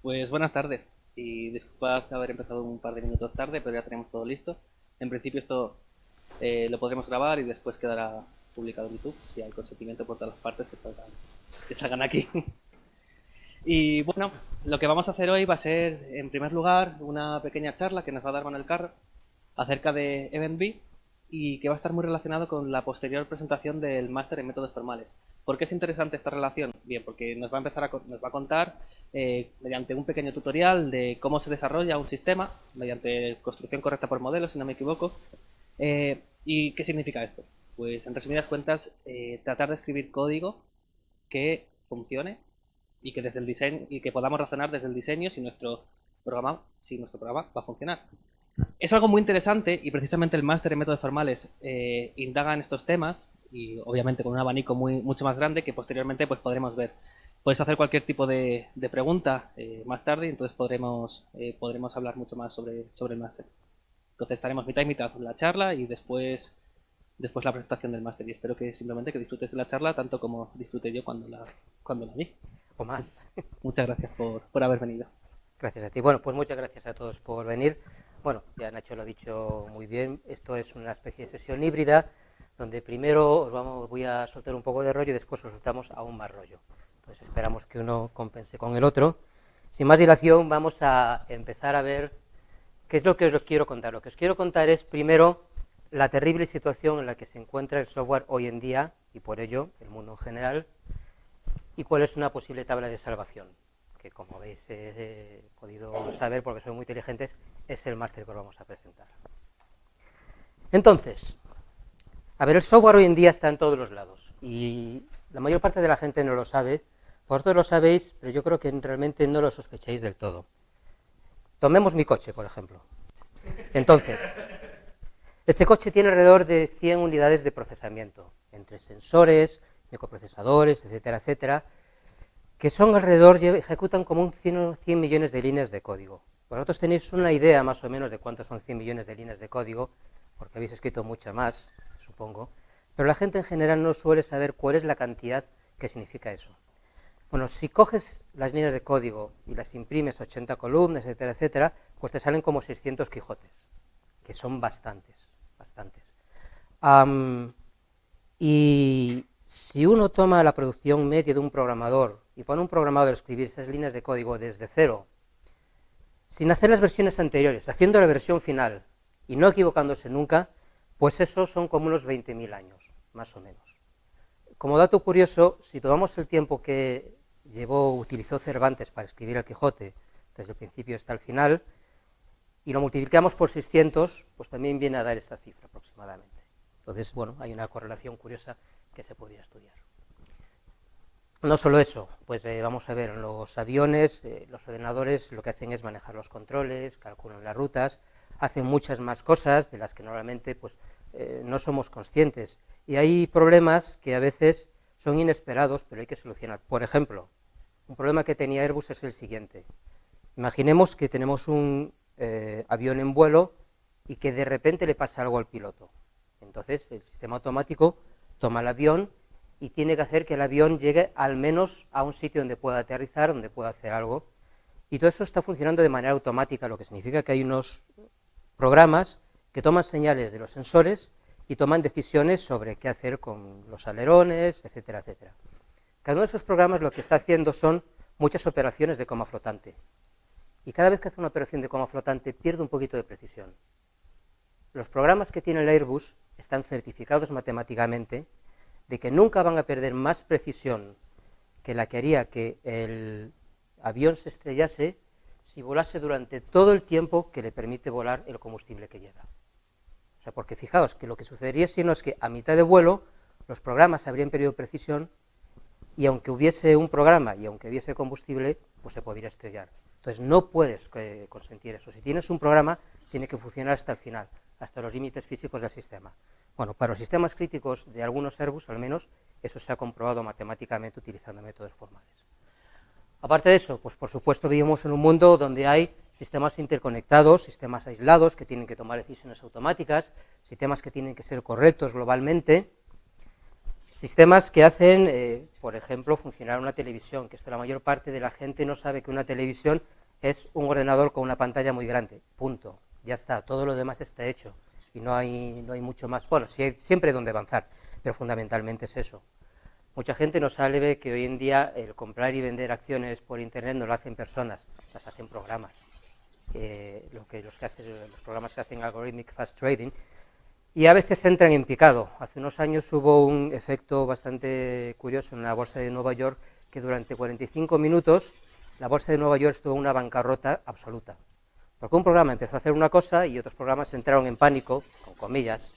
Pues buenas tardes y disculpad haber empezado un par de minutos tarde, pero ya tenemos todo listo. En principio esto lo podremos grabar y después quedará publicado en YouTube si hay consentimiento por todas las partes que salgan aquí. Y bueno, lo que vamos a hacer hoy va a ser, en primer lugar, una pequeña charla que nos va a dar Manuel Carro acerca de EventB y que va a estar muy relacionado con la posterior presentación del máster en métodos formales. ¿Por qué es interesante esta relación? Bien, porque nos va a contar mediante un pequeño tutorial de cómo se desarrolla un sistema mediante construcción correcta por modelo, si no me equivoco. ¿Y qué significa esto? Pues en resumidas cuentas, tratar de escribir código que funcione y que desde el diseño y que podamos razonar desde el diseño si nuestro programa va a funcionar. Es algo muy interesante y precisamente el máster en métodos formales indaga en estos temas y obviamente con un abanico mucho más grande que posteriormente pues podremos ver. Puedes hacer cualquier tipo de pregunta más tarde y entonces podremos hablar mucho más sobre el máster. Entonces estaremos mitad y mitad en la charla y después la presentación del máster y espero que simplemente que disfrutes de la charla tanto como disfruté yo cuando la vi. O más. Muchas gracias por haber venido. Gracias a ti. Bueno, pues muchas gracias a todos por venir. Bueno, ya Nacho lo ha dicho muy bien, esto es una especie de sesión híbrida, donde primero voy a soltar un poco de rollo y después os soltamos aún más rollo. Entonces esperamos que uno compense con el otro. Sin más dilación, vamos a empezar a ver qué es lo que os quiero contar. Lo que os quiero contar es, primero, la terrible situación en la que se encuentra el software hoy en día, y por ello el mundo en general, y cuál es una posible tabla de salvación, que como habéis podido saber, porque son muy inteligentes, es el máster que os vamos a presentar. Entonces, a ver, el software hoy en día está en todos los lados, y la mayor parte de la gente no lo sabe. Vosotros lo sabéis, pero yo creo que realmente no lo sospecháis del todo. Tomemos mi coche, por ejemplo. Entonces, este coche tiene alrededor de 100 unidades de procesamiento, entre sensores, microprocesadores, etcétera, etcétera, que son alrededor, ejecutan como un 100 millones de líneas de código. Vosotros tenéis una idea más o menos de cuántos son 100 millones de líneas de código, porque habéis escrito mucha más, supongo, pero la gente en general no suele saber cuál es la cantidad que significa eso. Bueno, si coges las líneas de código y las imprimes 80 columnas, etcétera, etcétera, pues te salen como 600 Quijotes, que son bastantes. Y si uno toma la producción media de un programador y pone a un programador a escribir esas líneas de código desde cero, sin hacer las versiones anteriores, haciendo la versión final y no equivocándose nunca, pues esos son como unos 20.000 años, más o menos. Como dato curioso, si tomamos el tiempo que utilizó Cervantes para escribir el Quijote, desde el principio hasta el final, y lo multiplicamos por 600, pues también viene a dar esta cifra aproximadamente. Entonces, bueno, hay una correlación curiosa que se podría estudiar. No solo eso, pues vamos a ver, en los aviones, los ordenadores lo que hacen es manejar los controles, calculan las rutas, hacen muchas más cosas de las que normalmente pues, no somos conscientes. Y hay problemas que a veces son inesperados, pero hay que solucionar. Por ejemplo, un problema que tenía Airbus es el siguiente. Imaginemos que tenemos un avión en vuelo y que de repente le pasa algo al piloto. Entonces el sistema automático toma el avión y tiene que hacer que el avión llegue al menos a un sitio donde pueda aterrizar, donde pueda hacer algo. Y todo eso está funcionando de manera automática, lo que significa que hay unos programas que toman señales de los sensores y toman decisiones sobre qué hacer con los alerones, etcétera, etcétera. Cada uno de esos programas lo que está haciendo son muchas operaciones de coma flotante. Y cada vez que hace una operación de coma flotante pierde un poquito de precisión. Los programas que tiene el Airbus están certificados matemáticamente de que nunca van a perder más precisión que la que haría que el avión se estrellase si volase durante todo el tiempo que le permite volar el combustible que lleva. O sea, porque fijaos que lo que sucedería si no es que a mitad de vuelo los programas habrían perdido precisión y aunque hubiese un programa y aunque hubiese combustible, pues se podría estrellar. Entonces no puedes consentir eso. Si tienes un programa, tiene que funcionar hasta el final, hasta los límites físicos del sistema. Bueno, para los sistemas críticos de algunos Airbus, al menos, eso se ha comprobado matemáticamente utilizando métodos formales. Aparte de eso, pues por supuesto vivimos en un mundo donde hay sistemas interconectados, sistemas aislados que tienen que tomar decisiones automáticas, sistemas que tienen que ser correctos globalmente. Sistemas que hacen, por ejemplo, funcionar una televisión, que esto la mayor parte de la gente no sabe que una televisión es un ordenador con una pantalla muy grande, punto, ya está, todo lo demás está hecho y no hay mucho más. Bueno, sí, siempre hay donde avanzar, pero fundamentalmente es eso. Mucha gente no sabe que hoy en día el comprar y vender acciones por internet no lo hacen personas, las hacen programas. Los programas que hacen Algorithmic Fast Trading, y a veces entran en picado. Hace unos años hubo un efecto bastante curioso en la bolsa de Nueva York, que durante 45 minutos la bolsa de Nueva York estuvo en una bancarrota absoluta. Porque un programa empezó a hacer una cosa y otros programas entraron en pánico, con comillas,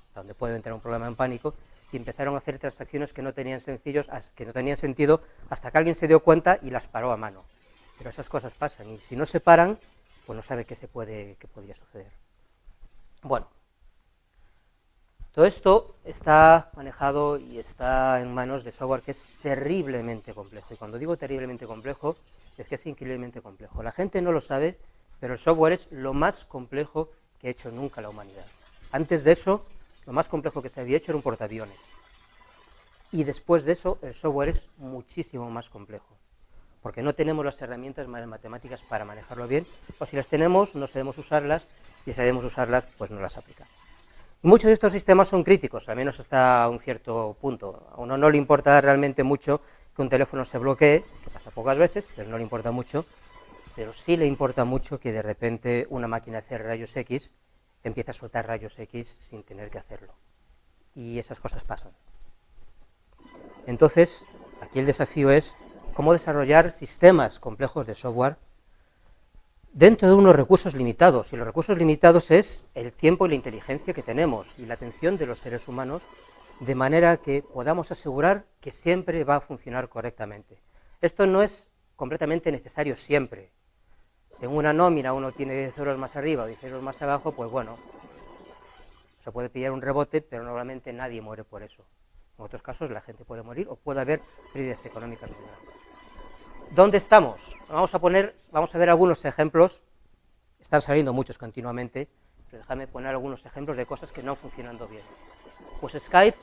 hasta donde puede entrar un programa en pánico, y empezaron a hacer transacciones que no tenían sentido hasta que alguien se dio cuenta y las paró a mano. Pero esas cosas pasan, y si no se paran, pues no sabe qué podría suceder. Bueno, todo esto está manejado y está en manos de software que es terriblemente complejo. Y cuando digo terriblemente complejo, es que es increíblemente complejo. La gente no lo sabe, pero el software es lo más complejo que ha hecho nunca la humanidad. Antes de eso, lo más complejo que se había hecho era un portaaviones. Y después de eso, el software es muchísimo más complejo, porque no tenemos las herramientas matemáticas para manejarlo bien, o si las tenemos, no sabemos usarlas, y si sabemos usarlas, pues no las aplicamos. Y muchos de estos sistemas son críticos, al menos hasta un cierto punto. A uno no le importa realmente mucho que un teléfono se bloquee, que pasa pocas veces, pero no le importa mucho, pero sí le importa mucho que de repente una máquina hace rayos X empiece a soltar rayos X sin tener que hacerlo. Y esas cosas pasan. Entonces, aquí el desafío es cómo desarrollar sistemas complejos de software dentro de unos recursos limitados, y los recursos limitados es el tiempo y la inteligencia que tenemos, y la atención de los seres humanos, de manera que podamos asegurar que siempre va a funcionar correctamente. Esto no es completamente necesario siempre. Si en una nómina uno tiene 10 euros más arriba o 10 euros más abajo, pues bueno, se puede pillar un rebote, pero normalmente nadie muere por eso. En otros casos la gente puede morir o puede haber pérdidas económicas muy grandes. ¿Dónde estamos? Vamos a ver algunos ejemplos. Están saliendo muchos continuamente, pero déjame poner algunos ejemplos de cosas que no funcionando bien. Pues Skype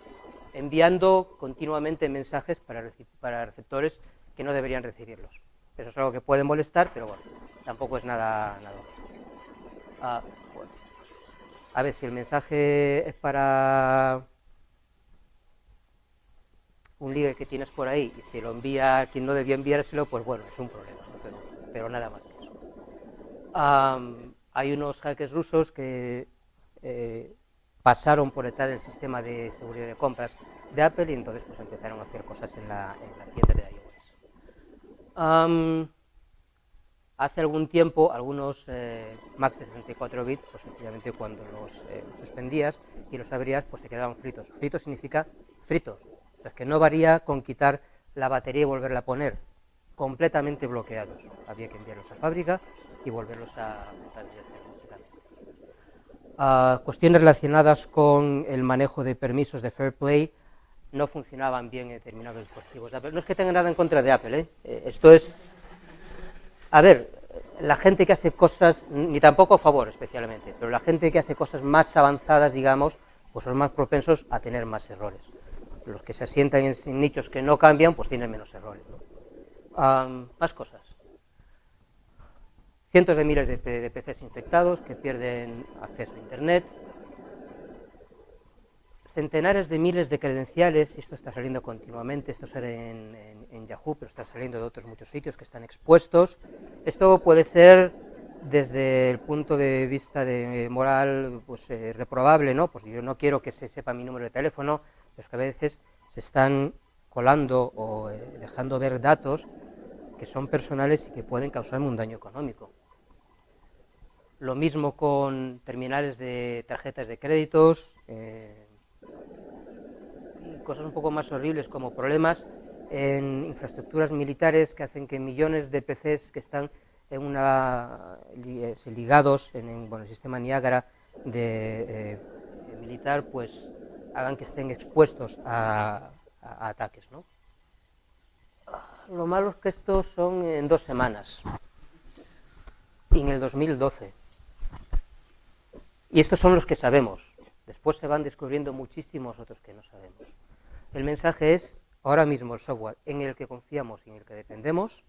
enviando continuamente mensajes para receptores que no deberían recibirlos. Eso es algo que puede molestar, pero bueno, tampoco es nada. Bueno. A ver, si el mensaje es para un ligue que tienes por ahí y si lo envía a quien no debía enviárselo, pues bueno, es un problema, ¿no? pero nada más que eso. Hay unos hackers rusos que pasaron por detrás del sistema de seguridad de compras de Apple y entonces pues empezaron a hacer cosas en la tienda de iOS. Hace algún tiempo algunos Macs de 64 bits, pues sencillamente cuando los suspendías y los abrías, pues se quedaban fritos. Fritos significa fritos, o sea, que no varía con quitar la batería y volverla a poner, completamente bloqueados. Había que enviarlos a fábrica y volverlos a montar directamente. Cuestiones relacionadas con el manejo de permisos de Fair Play no funcionaban bien en determinados dispositivos de Apple. No es que tenga nada en contra de Apple, esto es... A ver, la gente que hace cosas, ni tampoco a favor especialmente, pero la gente que hace cosas más avanzadas, digamos, pues son más propensos a tener más errores. Los que se asientan en nichos que no cambian, pues tienen menos errores, ¿no? Más cosas. Cientos de miles de PCs infectados que pierden acceso a Internet. Centenares de miles de credenciales, y esto está saliendo continuamente, esto sale en Yahoo, pero está saliendo de otros muchos sitios que están expuestos. Esto puede ser, desde el punto de vista de moral, pues reprobable, ¿no? Pues yo no quiero que se sepa mi número de teléfono, pero es que a veces se están colando o dejando ver datos que son personales y que pueden causarme un daño económico. Lo mismo con terminales de tarjetas de créditos, cosas un poco más horribles como problemas en infraestructuras militares que hacen que millones de PCs que están ligados en el sistema Niagara militar, pues hagan que estén expuestos a ataques, ¿no? Lo malo es que estos son en 2 semanas y en el 2012. Y estos son los que sabemos. Después se van descubriendo muchísimos otros que no sabemos. El mensaje es, ahora mismo el software en el que confiamos y en el que dependemos,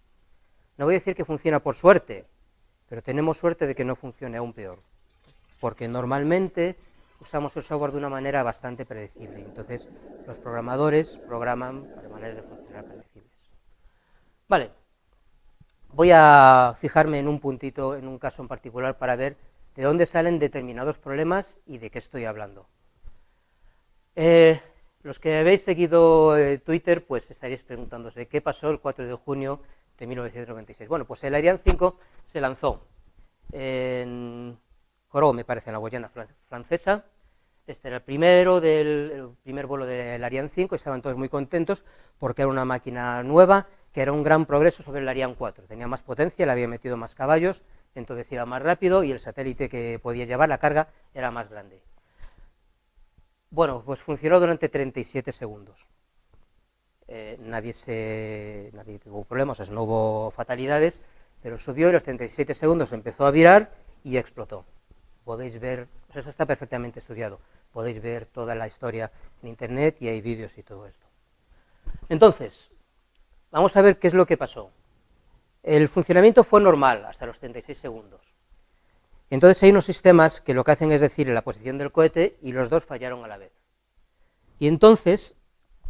no voy a decir que funciona por suerte, pero tenemos suerte de que no funcione aún peor, porque normalmente usamos el software de una manera bastante predecible, entonces los programadores programan para maneras de funcionar predecibles. Vale, voy a fijarme en un puntito, en un caso en particular, para ver de dónde salen determinados problemas y de qué estoy hablando. Los que habéis seguido Twitter, pues estaréis preguntándose qué pasó el 4 de junio de 1996. Bueno, pues el Ariane 5 se lanzó en Kourou, me parece, en la Guayana francesa. Este era el primer vuelo del Ariane 5 y estaban todos muy contentos porque era una máquina nueva, que era un gran progreso sobre el Ariane 4. Tenía más potencia, le había metido más caballos, entonces iba más rápido y el satélite que podía llevar la carga era más grande. Bueno, pues funcionó durante 37 segundos. Nadie tuvo problemas, o sea, no hubo fatalidades, pero subió y los 37 segundos empezó a virar y explotó. Podéis ver, pues eso está perfectamente estudiado, podéis ver toda la historia en internet y hay vídeos y todo esto. Entonces, vamos a ver qué es lo que pasó. El funcionamiento fue normal hasta los 36 segundos. Entonces hay unos sistemas que lo que hacen es decir la posición del cohete y los dos fallaron a la vez. Y entonces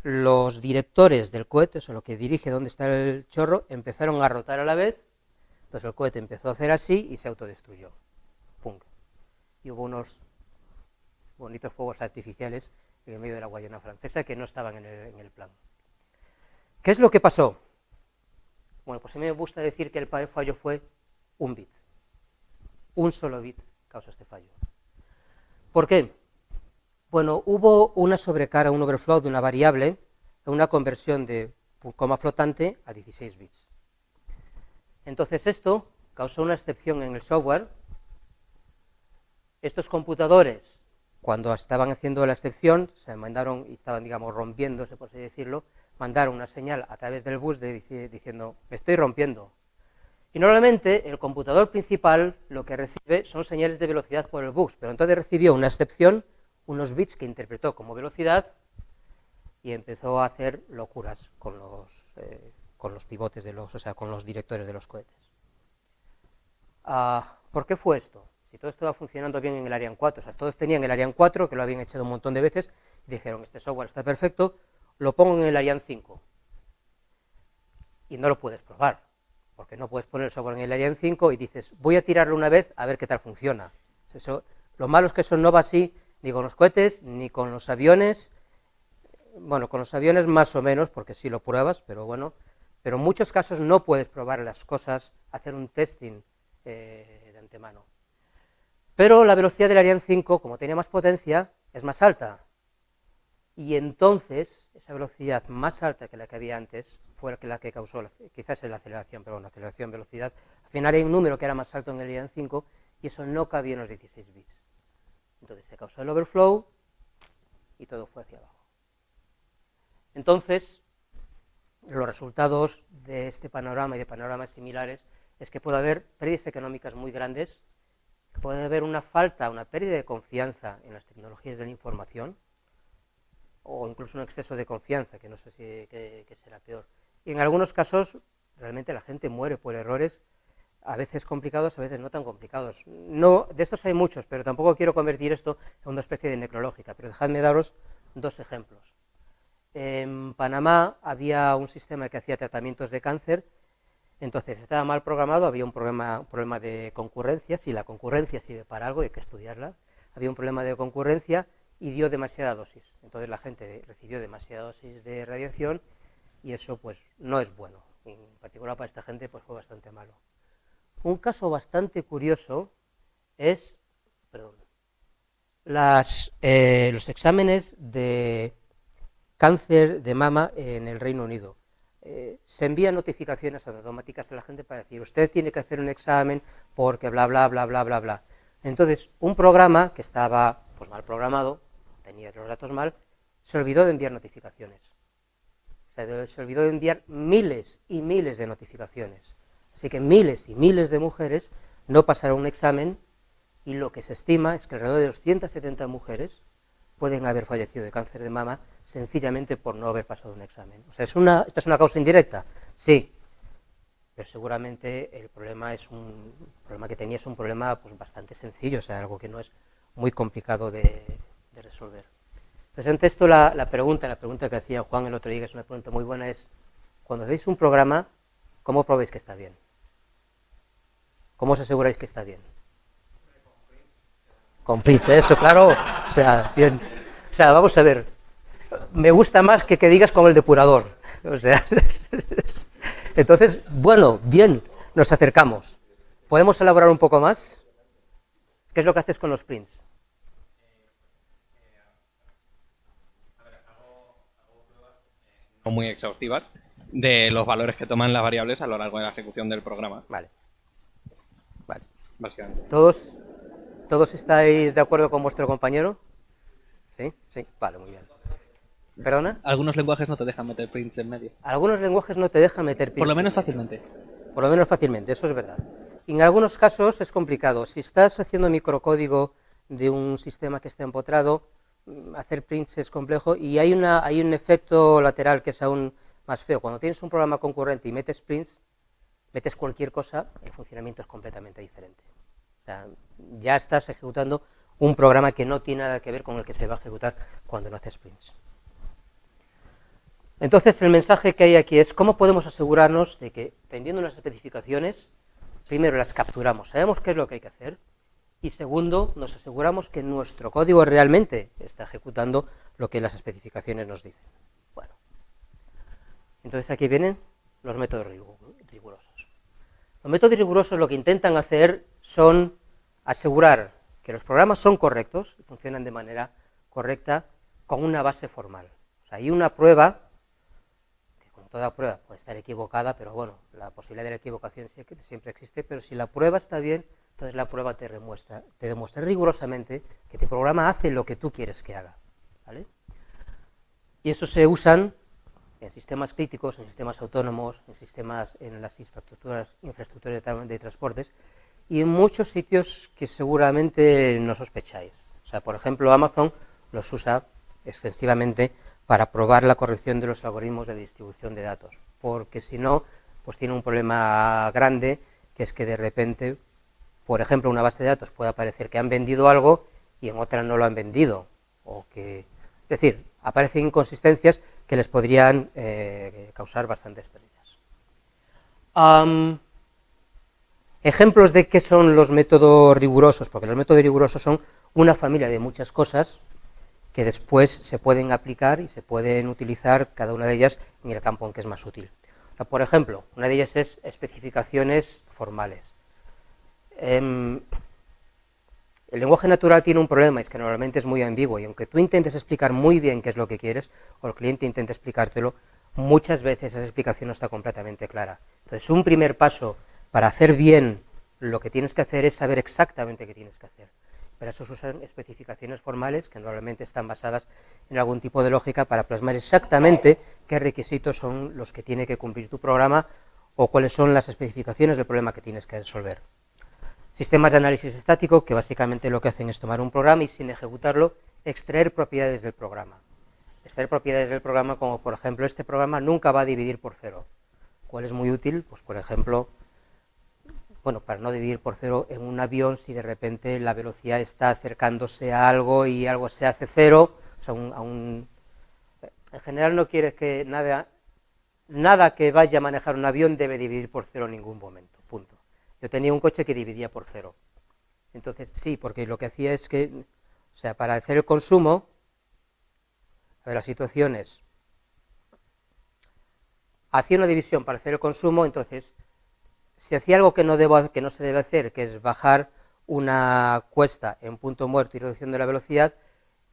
los directores del cohete, o sea, lo que dirige dónde está el chorro, empezaron a rotar a la vez, entonces el cohete empezó a hacer así y se autodestruyó. ¡Pum! Y hubo unos bonitos fuegos artificiales en el medio de la Guayana francesa que no estaban en el plan. ¿Qué es lo que pasó? Bueno, pues a mí me gusta decir que el fallo fue un bit. Un solo bit causa este fallo. ¿Por qué? Bueno, hubo una sobrecarga, un overflow de una variable, una conversión de coma flotante a 16 bits. Entonces esto causó una excepción en el software. Estos computadores, cuando estaban haciendo la excepción, se mandaron y estaban, digamos, rompiéndose, por así decirlo, mandaron una señal a través del bus diciendo, me estoy rompiendo. Y normalmente el computador principal lo que recibe son señales de velocidad por el bus, pero entonces recibió una excepción, unos bits que interpretó como velocidad y empezó a hacer locuras con los pivotes o sea, con los directores de los cohetes. ¿Por qué fue esto? Si todo estaba funcionando bien en el Ariane 4, o sea, todos tenían el Ariane 4, que lo habían echado un montón de veces, y dijeron, este software está perfecto, lo pongo en el Ariane 5. Y no lo puedes probar, porque no puedes poner el software en el Ariane 5 y dices, voy a tirarlo una vez a ver qué tal funciona. Lo malo es que eso no va así ni con los cohetes, ni con los aviones. Bueno, con los aviones más o menos, porque sí lo pruebas, pero bueno, pero en muchos casos no puedes probar las cosas, hacer un testing de antemano. Pero la velocidad del Ariane 5, como tenía más potencia, es más alta. Y entonces, esa velocidad más alta que la que había antes, fue la que causó, quizás la aceleración, pero bueno, aceleración, velocidad. Al final hay un número que era más alto en el Ariane 5, y eso no cabía en los 16 bits. Entonces se causó el overflow, y todo fue hacia abajo. Entonces, los resultados de este panorama y de panoramas similares es que puede haber pérdidas económicas muy grandes, puede haber una pérdida de confianza en las tecnologías de la información, o incluso un exceso de confianza, que no sé si que será peor. Y en algunos casos, realmente la gente muere por errores, a veces complicados, a veces no tan complicados. No, de estos hay muchos, pero tampoco quiero convertir esto en una especie de necrológica, pero dejadme daros dos ejemplos. En Panamá había un sistema que hacía tratamientos de cáncer. Entonces estaba mal programado, había un problema de concurrencia. Si la concurrencia sirve para algo hay que estudiarla. Había un problema de concurrencia y dio demasiada dosis. Entonces la gente recibió demasiada dosis de radiación y eso pues no es bueno. En particular para esta gente pues fue bastante malo. Un caso bastante curioso es los exámenes de cáncer de mama en el Reino Unido. Se envían notificaciones automáticas a la gente para decir, usted tiene que hacer un examen porque bla, bla, bla, bla, bla, bla. Entonces, un programa que estaba pues mal programado, tenía los datos mal, se olvidó de enviar notificaciones. O sea, se olvidó de enviar miles y miles de notificaciones. Así que miles y miles de mujeres no pasaron un examen y lo que se estima es que alrededor de 270 mujeres pueden haber fallecido de cáncer de mama sencillamente por no haber pasado un examen. O sea, ¿esta es una causa indirecta? Sí, pero seguramente el problema que tenía es un problema pues, bastante sencillo, o sea, algo que no es muy complicado de resolver. Entonces, ante esto, la pregunta que hacía Juan el otro día, que es una pregunta muy buena, es, cuando hacéis un programa, ¿cómo probáis que está bien? ¿Cómo os aseguráis que está bien? Con Prince, eso, claro. O sea, bien. O sea, vamos a ver. Me gusta más que digas con el depurador. O sea, entonces, bueno, bien, nos acercamos. ¿Podemos elaborar un poco más? ¿Qué es lo que haces con los prints? No muy exhaustivas de los valores que toman las variables a lo largo de la ejecución del programa. Vale. Básicamente. ¿Todos estáis de acuerdo con vuestro compañero? ¿Sí? Sí, vale, muy bien. ¿Perdona? Algunos lenguajes no te dejan meter prints en medio. Algunos lenguajes no te dejan meter prints. Por lo menos en medio. fácilmente. Por lo menos fácilmente, eso es verdad. Y en algunos casos es complicado. Si estás haciendo microcódigo de un sistema que está empotrado, hacer prints es complejo y hay un efecto lateral que es aún más feo. Cuando tienes un programa concurrente y metes prints, metes cualquier cosa, el funcionamiento es completamente diferente. O sea, ya estás ejecutando un programa que no tiene nada que ver con el que se va a ejecutar cuando no haces prints. Entonces, el mensaje que hay aquí es cómo podemos asegurarnos de que, teniendo unas especificaciones, primero las capturamos, sabemos qué es lo que hay que hacer, y segundo, nos aseguramos que nuestro código realmente está ejecutando lo que las especificaciones nos dicen. Bueno, entonces aquí vienen los métodos rigurosos. Los métodos rigurosos lo que intentan hacer son asegurar que los programas son correctos y funcionan de manera correcta con una base formal. O sea, hay una prueba, que como toda prueba puede estar equivocada, pero bueno, la posibilidad de la equivocación siempre existe, pero si la prueba está bien, entonces la prueba te demuestra rigurosamente que tu programa hace lo que tú quieres que haga, ¿vale? Y eso se usan en sistemas críticos, en sistemas autónomos, en las infraestructuras de transportes y en muchos sitios que seguramente no sospecháis. O sea, por ejemplo, Amazon los usa extensivamente para probar la corrección de los algoritmos de distribución de datos, porque si no, pues tiene un problema grande, que es que de repente, por ejemplo, una base de datos puede aparecer que han vendido algo y en otra no lo han vendido, es decir, aparecen inconsistencias que les podrían causar bastantes pérdidas. Ejemplos de qué son los métodos rigurosos, porque los métodos rigurosos son una familia de muchas cosas que después se pueden aplicar y se pueden utilizar cada una de ellas en el campo en que es más útil. Por ejemplo, una de ellas es especificaciones formales. El lenguaje natural tiene un problema, es que normalmente es muy ambiguo, y aunque tú intentes explicar muy bien qué es lo que quieres, o el cliente intente explicártelo, muchas veces esa explicación no está completamente clara. Entonces, un primer paso para hacer bien lo que tienes que hacer es saber exactamente qué tienes que hacer. Para eso se usan especificaciones formales, que normalmente están basadas en algún tipo de lógica para plasmar exactamente qué requisitos son los que tiene que cumplir tu programa o cuáles son las especificaciones del problema que tienes que resolver. Sistemas de análisis estático, que básicamente lo que hacen es tomar un programa y sin ejecutarlo, extraer propiedades del programa. Extraer propiedades del programa como, por ejemplo, este programa nunca va a dividir por cero. ¿Cuál es muy útil? Pues, por ejemplo, bueno, para no dividir por cero en un avión, si de repente la velocidad está acercándose a algo y algo se hace cero, o sea, en general no quieres que nada que vaya a manejar un avión debe dividir por cero en ningún momento, punto. Yo tenía un coche que dividía por cero. Entonces, sí, porque lo que hacía es que, o sea, para hacer el consumo, a ver, las situaciones, hacía una división para hacer el consumo, entonces, si hacía algo que no se debe hacer, que es bajar una cuesta en punto muerto y reducción de la velocidad,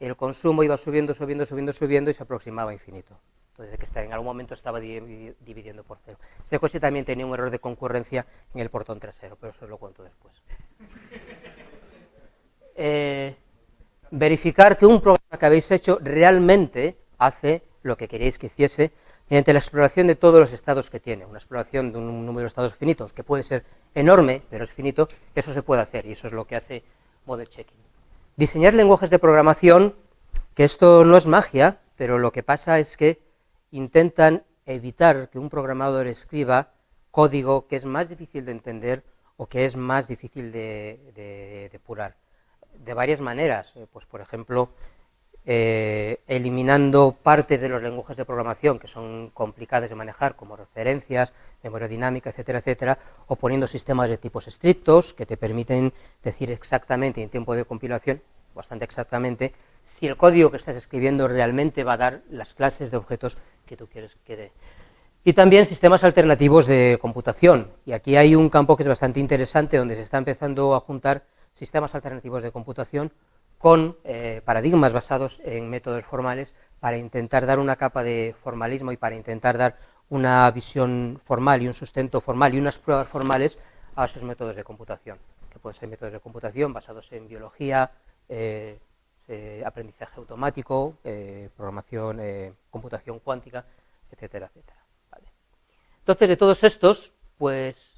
el consumo iba subiendo y se aproximaba a infinito. Entonces, en algún momento estaba dividiendo por cero. Ese coche también tenía un error de concurrencia en el portón trasero, pero eso os lo cuento después. Verificar que un programa que habéis hecho realmente hace lo que queréis que hiciese mediante la exploración de todos los estados que tiene. Una exploración de un número de estados finitos, que puede ser enorme, pero es finito, eso se puede hacer, y eso es lo que hace Model Checking. Diseñar lenguajes de programación que esto no es magia, pero lo que pasa es que intentan evitar que un programador escriba código que es más difícil de entender o que es más difícil de depurar. De varias maneras, pues por ejemplo, eliminando partes de los lenguajes de programación que son complicadas de manejar, como referencias, memoria dinámica, etcétera, etcétera, o poniendo sistemas de tipos estrictos que te permiten decir exactamente en tiempo de compilación, bastante exactamente, si el código que estás escribiendo realmente va a dar las clases de objetos que tú quieres que dé. Y también sistemas alternativos de computación. Y aquí hay un campo que es bastante interesante, donde se está empezando a juntar sistemas alternativos de computación con paradigmas basados en métodos formales para intentar dar una capa de formalismo y para intentar dar una visión formal y un sustento formal y unas pruebas formales a esos métodos de computación, que pueden ser métodos de computación basados en biología, aprendizaje automático, programación, computación cuántica, etcétera, etcétera. Vale. Entonces, de todos estos, pues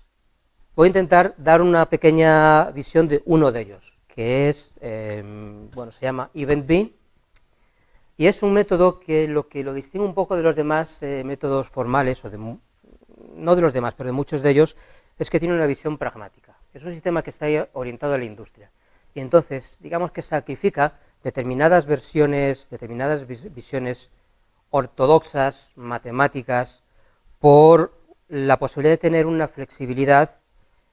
voy a intentar dar una pequeña visión de uno de ellos, que es, bueno, se llama EventB, y es un método que lo distingue un poco de los demás métodos formales, no de los demás, pero de muchos de ellos, es que tiene una visión pragmática. Es un sistema que está orientado a la industria, y entonces, digamos que sacrifica determinadas versiones, determinadas visiones ortodoxas, matemáticas, por la posibilidad de tener una flexibilidad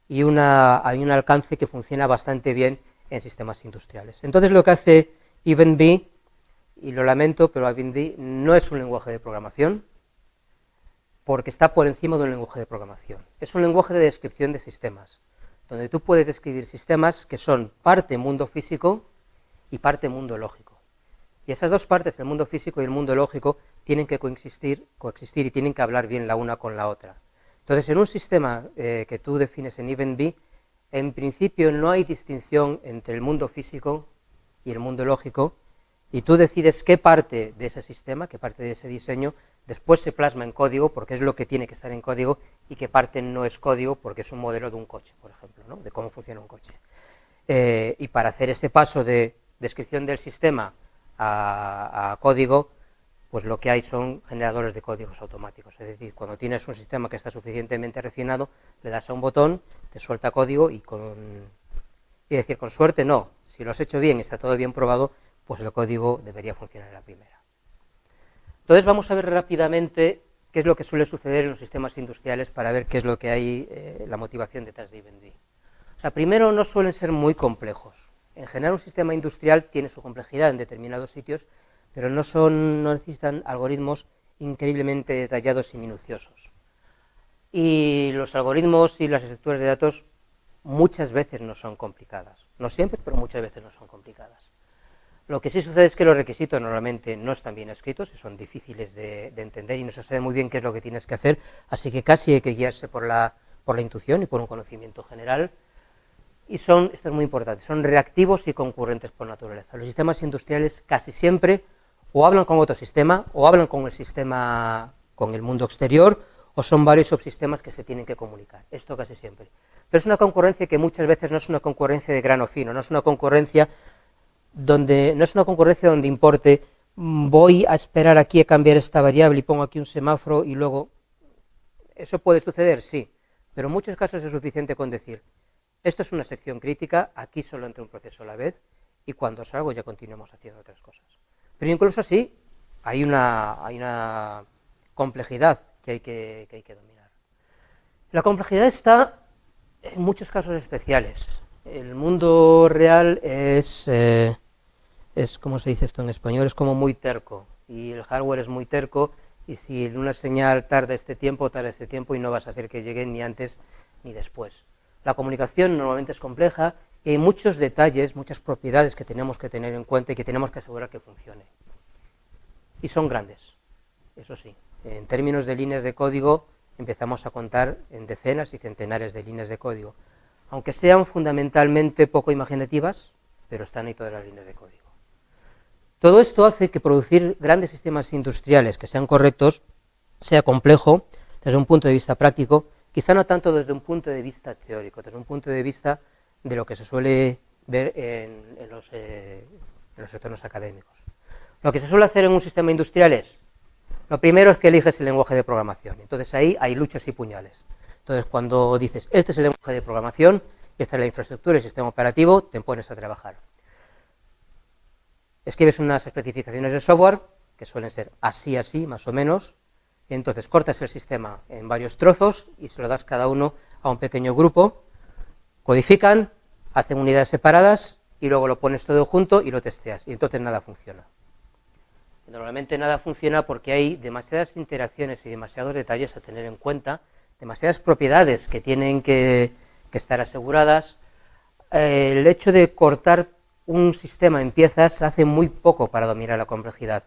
y un alcance que funciona bastante bien en sistemas industriales. Entonces lo que hace EventB, y lo lamento, pero EventB no es un lenguaje de programación, porque está por encima de un lenguaje de programación. Es un lenguaje de descripción de sistemas, donde tú puedes describir sistemas que son parte mundo físico y parte mundo lógico. Y esas dos partes, el mundo físico y el mundo lógico, tienen que coexistir y tienen que hablar bien la una con la otra. Entonces, en un sistema que tú defines en EventB, en principio no hay distinción entre el mundo físico y el mundo lógico, y tú decides qué parte de ese sistema, qué parte de ese diseño, después se plasma en código, porque es lo que tiene que estar en código, y qué parte no es código, porque es un modelo de un coche, por ejemplo, ¿no? De cómo funciona un coche. Y para hacer ese paso de descripción del sistema a código, pues lo que hay son generadores de códigos automáticos. Es decir, cuando tienes un sistema que está suficientemente refinado, le das a un botón, te suelta código y decir, con suerte no. Si lo has hecho bien y está todo bien probado, pues el código debería funcionar en la primera. Entonces vamos a ver rápidamente qué es lo que suele suceder en los sistemas industriales para ver qué es lo que hay, la motivación detrás de EventB. O sea, primero, no suelen ser muy complejos. En general, un sistema industrial tiene su complejidad en determinados sitios, pero no necesitan algoritmos increíblemente detallados y minuciosos. Y los algoritmos y las estructuras de datos muchas veces no son complicadas. No siempre, pero muchas veces no son complicadas. Lo que sí sucede es que los requisitos normalmente no están bien escritos y son difíciles de entender y no se sabe muy bien qué es lo que tienes que hacer, así que casi hay que guiarse por la intuición y por un conocimiento general. Y esto es muy importante, son reactivos y concurrentes por naturaleza. Los sistemas industriales casi siempre o hablan con otro sistema, o hablan con el sistema, con el mundo exterior, o son varios subsistemas que se tienen que comunicar. Esto casi siempre. Pero es una concurrencia que muchas veces no es una concurrencia de grano fino, no es una concurrencia donde importe, voy a esperar aquí a cambiar esta variable y pongo aquí un semáforo y luego... ¿Eso puede suceder? Sí, pero en muchos casos es suficiente con decir, esto es una sección crítica, aquí solo entra un proceso a la vez, y cuando salgo ya continuamos haciendo otras cosas. Pero incluso así, hay una complejidad que hay que dominar. La complejidad está en muchos casos especiales. El mundo real es, ¿cómo se dice esto en español? Es como muy terco, y el hardware es muy terco, y si una señal tarda este tiempo y no vas a hacer que llegue ni antes ni después. La comunicación normalmente es compleja, y hay muchos detalles, muchas propiedades que tenemos que tener en cuenta y que tenemos que asegurar que funcione. Y son grandes, eso sí. En términos de líneas de código, empezamos a contar en decenas y centenares de líneas de código, aunque sean fundamentalmente poco imaginativas, pero están ahí todas las líneas de código. Todo esto hace que producir grandes sistemas industriales que sean correctos sea complejo desde un punto de vista práctico, quizá no tanto desde un punto de vista teórico, desde un punto de vista de lo que se suele ver en los entornos académicos. Lo que se suele hacer en un sistema industrial es, lo primero es que eliges el lenguaje de programación. Entonces ahí hay luchas y puñales. Entonces cuando dices, este es el lenguaje de programación, esta es la infraestructura y el sistema operativo, te pones a trabajar. Escribes unas especificaciones del software, que suelen ser así, así, más o menos, y entonces cortas el sistema en varios trozos y se lo das cada uno a un pequeño grupo, codifican, hacen unidades separadas y luego lo pones todo junto y lo testeas, y entonces nada funciona. Normalmente nada funciona porque hay demasiadas interacciones y demasiados detalles a tener en cuenta, demasiadas propiedades que tienen que estar aseguradas. El hecho de cortar un sistema en piezas hace muy poco para dominar la complejidad.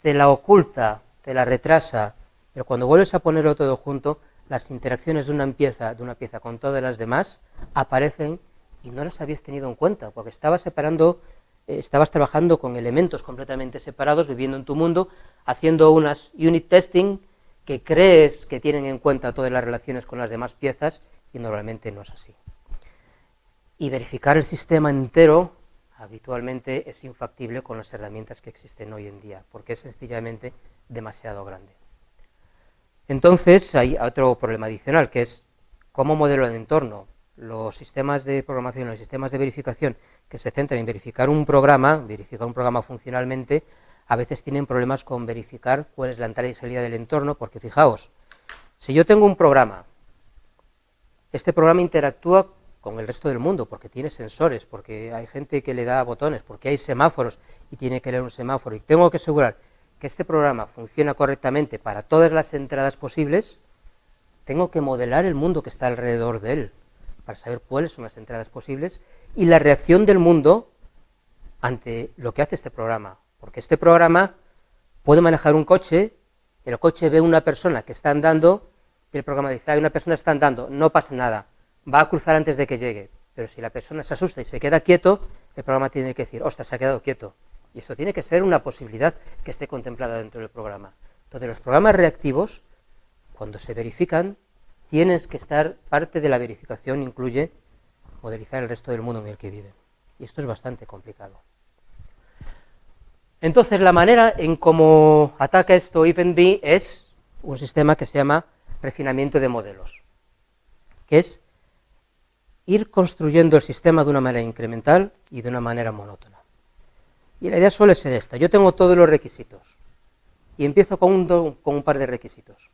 Te la oculta, te la retrasa, pero cuando vuelves a ponerlo todo junto, las interacciones de una pieza con todas las demás aparecen y no las habías tenido en cuenta, porque estabas trabajando con elementos completamente separados, viviendo en tu mundo, haciendo unas unit testing que crees que tienen en cuenta todas las relaciones con las demás piezas y normalmente no es así. Y verificar el sistema entero habitualmente es infactible con las herramientas que existen hoy en día, porque es sencillamente demasiado grande. Entonces hay otro problema adicional, que es cómo modelo el entorno. Los sistemas de programación, los sistemas de verificación que se centran en verificar un programa funcionalmente, a veces tienen problemas con verificar cuál es la entrada y salida del entorno, porque fijaos, si yo tengo un programa, este programa interactúa con el resto del mundo, porque tiene sensores, porque hay gente que le da botones, porque hay semáforos y tiene que leer un semáforo, y tengo que asegurar que este programa funciona correctamente para todas las entradas posibles, tengo que modelar el mundo que está alrededor de él, para saber cuáles son las entradas posibles y la reacción del mundo ante lo que hace este programa. Porque este programa puede manejar un coche, el coche ve una persona que está andando y el programa dice, hay una persona que está andando, no pasa nada, va a cruzar antes de que llegue. Pero si la persona se asusta y se queda quieto, el programa tiene que decir, ostras, se ha quedado quieto. Y eso tiene que ser una posibilidad que esté contemplada dentro del programa. Entonces los programas reactivos, cuando se verifican, tienes que estar, parte de la verificación incluye modelizar el resto del mundo en el que viven. Y esto es bastante complicado. Entonces, la manera en cómo ataca esto EventB es un sistema que se llama refinamiento de modelos, que es ir construyendo el sistema de una manera incremental y de una manera monótona. Y la idea suele ser esta. Yo tengo todos los requisitos y empiezo con un par de requisitos.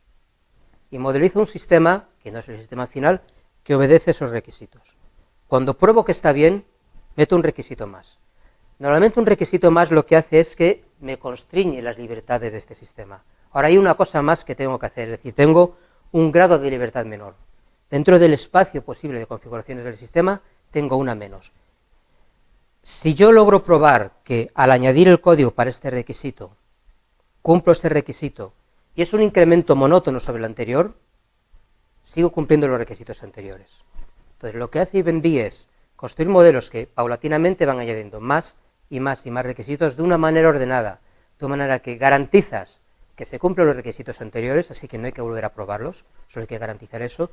Y modelizo un sistema, que no es el sistema final, que obedece esos requisitos. Cuando pruebo que está bien, meto un requisito más. Normalmente un requisito más lo que hace es que me constriñe las libertades de este sistema. Ahora hay una cosa más que tengo que hacer, es decir, tengo un grado de libertad menor. Dentro del espacio posible de configuraciones del sistema, tengo una menos. Si yo logro probar que al añadir el código para este requisito, cumplo este requisito, y es un incremento monótono sobre el anterior, sigo cumpliendo los requisitos anteriores. Entonces lo que hace EventB es construir modelos que paulatinamente van añadiendo más y más y más requisitos de una manera ordenada, de una manera que garantizas que se cumplen los requisitos anteriores, así que no hay que volver a probarlos, solo hay que garantizar eso,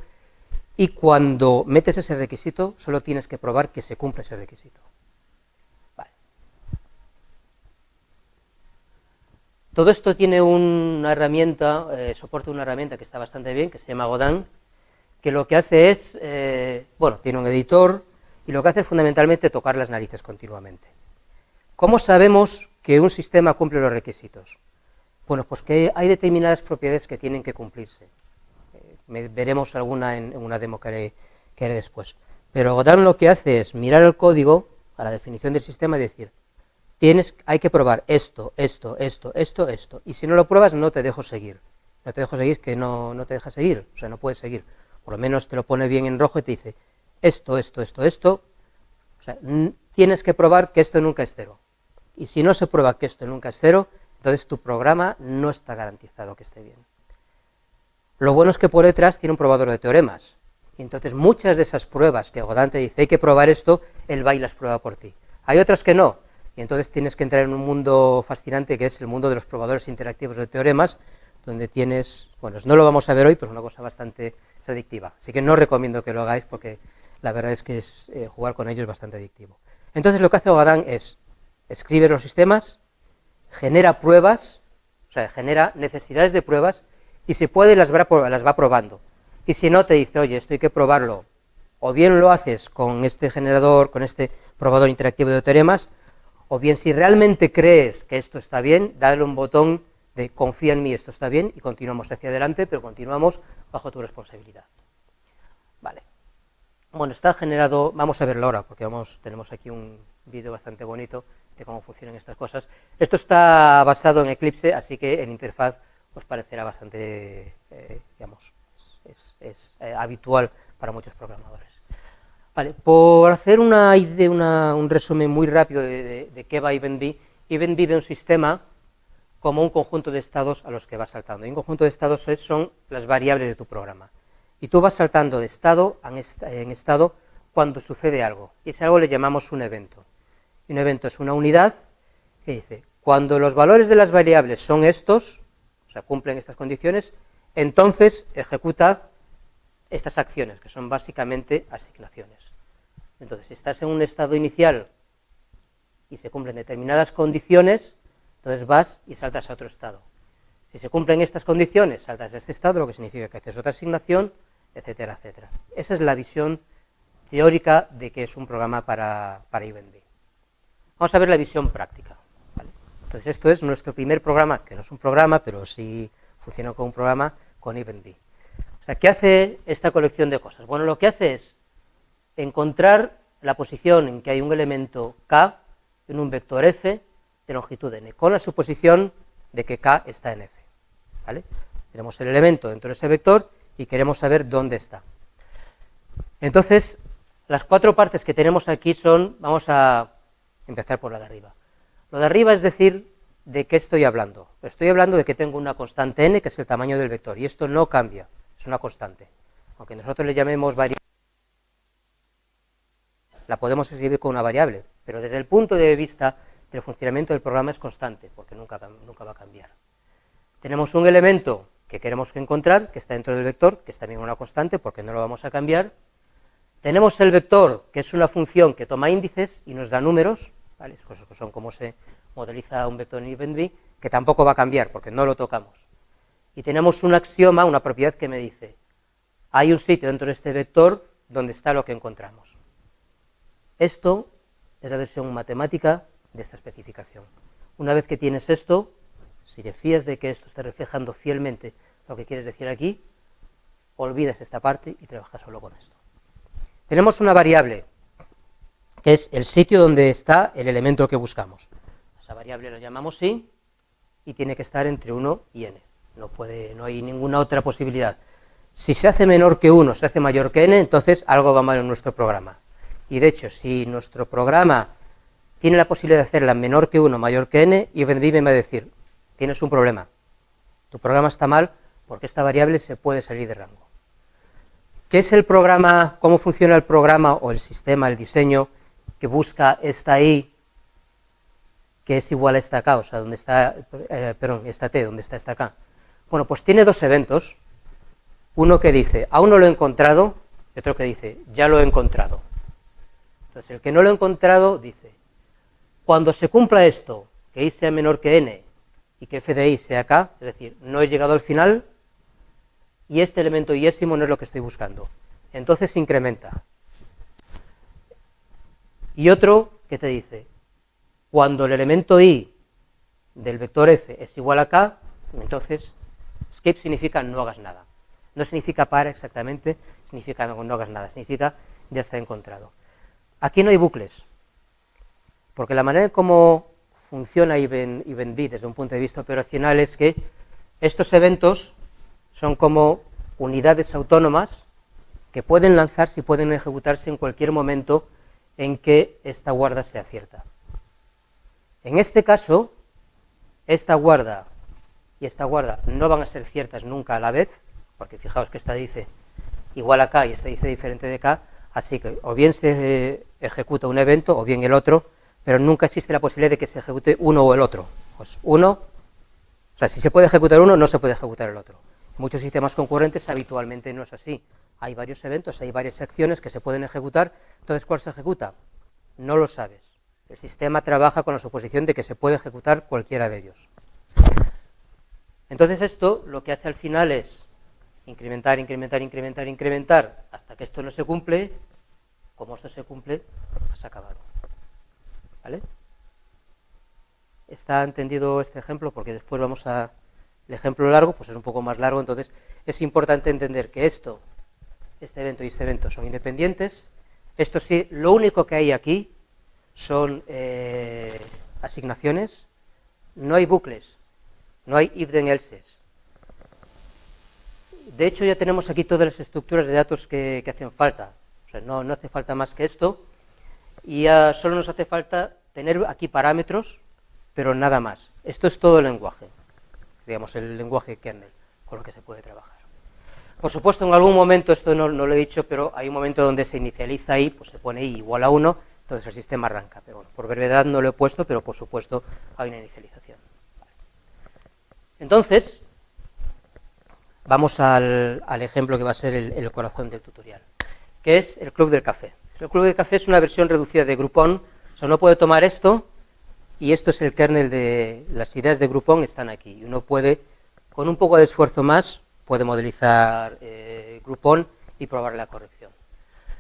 y cuando metes ese requisito, solo tienes que probar que se cumple ese requisito. Vale. Todo esto tiene una herramienta, soporta una herramienta que está bastante bien, que se llama Godin, que lo que hace es, tiene un editor, y lo que hace es fundamentalmente tocar las narices continuamente. ¿Cómo sabemos que un sistema cumple los requisitos? Bueno, pues que hay determinadas propiedades que tienen que cumplirse. Veremos alguna en una demo que haré después. Pero Godin lo que hace es mirar el código a la definición del sistema y decir, hay que probar esto, esto, esto, esto, esto, y si no lo pruebas no te dejo seguir. No te dejo seguir que no te deja seguir, o sea, no puedes seguir. Por lo menos te lo pone bien en rojo y te dice, esto, esto, esto, esto, o sea, tienes que probar que esto nunca es cero. Y si no se prueba que esto nunca es cero, entonces tu programa no está garantizado que esté bien. Lo bueno es que por detrás tiene un probador de teoremas. Y entonces muchas de esas pruebas que Godin te dice, hay que probar esto, él va y las prueba por ti. Hay otras que no. Y entonces tienes que entrar en un mundo fascinante que es el mundo de los probadores interactivos de teoremas, donde tienes, no lo vamos a ver hoy, pero es una cosa bastante adictiva. Así que no recomiendo que lo hagáis porque la verdad es que jugar con ellos es bastante adictivo. Entonces lo que hace Godin es, escribe los sistemas, genera pruebas, o sea, genera necesidades de pruebas, y si puede las va probando. Y si no, te dice, oye, esto hay que probarlo. O bien lo haces con este generador, con este probador interactivo de teoremas, o bien si realmente crees que esto está bien, dale un botón de confía en mí, esto está bien, y continuamos hacia adelante, pero continuamos bajo tu responsabilidad. Vale. Bueno, está generado, vamos a verlo ahora, porque tenemos aquí un vídeo bastante bonito de cómo funcionan estas cosas. Esto está basado en Eclipse, así que en interfaz os parecerá bastante, digamos, es habitual para muchos programadores. Vale, por hacer un resumen muy rápido de qué va EventB, EventB ve un sistema como un conjunto de estados a los que va saltando. Y un conjunto de estados son las variables de tu programa. Y tú vas saltando de estado en estado cuando sucede algo. Y ese algo le llamamos un evento. Y un evento es una unidad que dice, cuando los valores de las variables son estos, o sea, cumplen estas condiciones, entonces ejecuta estas acciones, que son básicamente asignaciones. Entonces, si estás en un estado inicial y se cumplen determinadas condiciones, entonces vas y saltas a otro estado. Si se cumplen estas condiciones, saltas a este estado, lo que significa que haces otra asignación, etcétera, etcétera. Esa es la visión teórica de que es un programa para EventB. Vamos a ver la visión práctica. ¿Vale? Entonces, esto es nuestro primer programa, que no es un programa, pero sí funciona como un programa con EventB. O sea, ¿qué hace esta colección de cosas? Bueno, lo que hace es encontrar la posición en que hay un elemento K en un vector F de longitud n, con la suposición de que K está en F. ¿Vale? Tenemos el elemento dentro de ese vector y queremos saber dónde está. Entonces, las 4 partes que tenemos aquí son, vamos a empezar por la de arriba. Lo de arriba es decir, ¿de qué estoy hablando? Estoy hablando de que tengo una constante n, que es el tamaño del vector, y esto no cambia, es una constante. Aunque nosotros le llamemos variable, la podemos escribir con una variable, pero desde el punto de vista del funcionamiento del programa es constante, porque nunca va a cambiar. Tenemos un elemento que queremos encontrar, que está dentro del vector, que es también una constante, porque no lo vamos a cambiar. Tenemos el vector, que es una función que toma índices y nos da números, ¿vale? Cosas que son como se modeliza un vector en EventB, que tampoco va a cambiar, porque no lo tocamos. Y tenemos un axioma, una propiedad que me dice, hay un sitio dentro de este vector donde está lo que encontramos. Esto es la versión matemática de esta especificación. Una vez que tienes esto, si te fías de que esto esté reflejando fielmente lo que quieres decir aquí, olvidas esta parte y trabajas solo con esto. Tenemos una variable, que es el sitio donde está el elemento que buscamos. Esa variable la llamamos i y tiene que estar entre 1 y n. No hay ninguna otra posibilidad. Si se hace menor que 1, se hace mayor que n, entonces algo va mal en nuestro programa. Y de hecho, si nuestro programa tiene la posibilidad de hacerla menor que 1, mayor que n, EventB me va a decir, tienes un problema, tu programa está mal porque esta variable se puede salir de rango. ¿Qué es el programa, cómo funciona el programa o el sistema, el diseño que busca esta i que es igual a esta k, o sea, donde está, esta t, donde está esta k? Bueno, pues tiene 2 eventos, uno que dice, aún no lo he encontrado, y otro que dice, ya lo he encontrado. Entonces, el que no lo he encontrado dice, cuando se cumpla esto, que i sea menor que n y que f de i sea k, es decir, no he llegado al final y este elemento iésimo no es lo que estoy buscando, entonces se incrementa. Y otro que te dice, cuando el elemento i del vector f es igual a k, entonces skip significa no hagas nada. No significa para exactamente, significa no hagas nada, significa ya está encontrado. Aquí no hay bucles, porque la manera en cómo funciona EventB desde un punto de vista operacional es que estos eventos son como unidades autónomas que pueden lanzarse y pueden ejecutarse en cualquier momento en que esta guarda sea cierta. En este caso, esta guarda y esta guarda no van a ser ciertas nunca a la vez, porque fijaos que esta dice igual a k y esta dice diferente de k, así que o bien se ejecuta un evento o bien el otro, pero nunca existe la posibilidad de que se ejecute uno o el otro. Pues o sea, si se puede ejecutar uno, no se puede ejecutar el otro. En muchos sistemas concurrentes habitualmente no es así. Hay varios eventos, hay varias acciones que se pueden ejecutar, entonces ¿cuál se ejecuta? No lo sabes. El sistema trabaja con la suposición de que se puede ejecutar cualquiera de ellos. Entonces esto lo que hace al final es incrementar, incrementar, incrementar, incrementar, hasta que esto no se cumple. Como esto se cumple, has acabado. ¿Vale? ¿Está entendido este ejemplo? Porque después vamos a... El ejemplo largo, pues es un poco más largo, entonces es importante entender que esto, este evento y este evento son independientes. Esto sí, lo único que hay aquí son asignaciones, no hay bucles, no hay if then else's. De hecho ya tenemos aquí todas las estructuras de datos que hacen falta, o sea, no hace falta más que esto, y ya solo nos hace falta tener aquí parámetros, pero nada más. Esto es todo el lenguaje, digamos el lenguaje kernel con lo que se puede trabajar. Por supuesto, en algún momento, esto no lo he dicho, pero hay un momento donde se inicializa i, pues se pone i igual a 1, entonces el sistema arranca. Pero bueno, por brevedad no lo he puesto, pero por supuesto hay una inicialización. Entonces, vamos al ejemplo que va a ser el corazón del tutorial, que es el club del café. El club del café es una versión reducida de Groupon, o sea, uno puede tomar esto, y esto es el kernel de las ideas de Groupon, están aquí. Y uno puede, con un poco de esfuerzo más, puede modelizar Groupon y probar la corrección.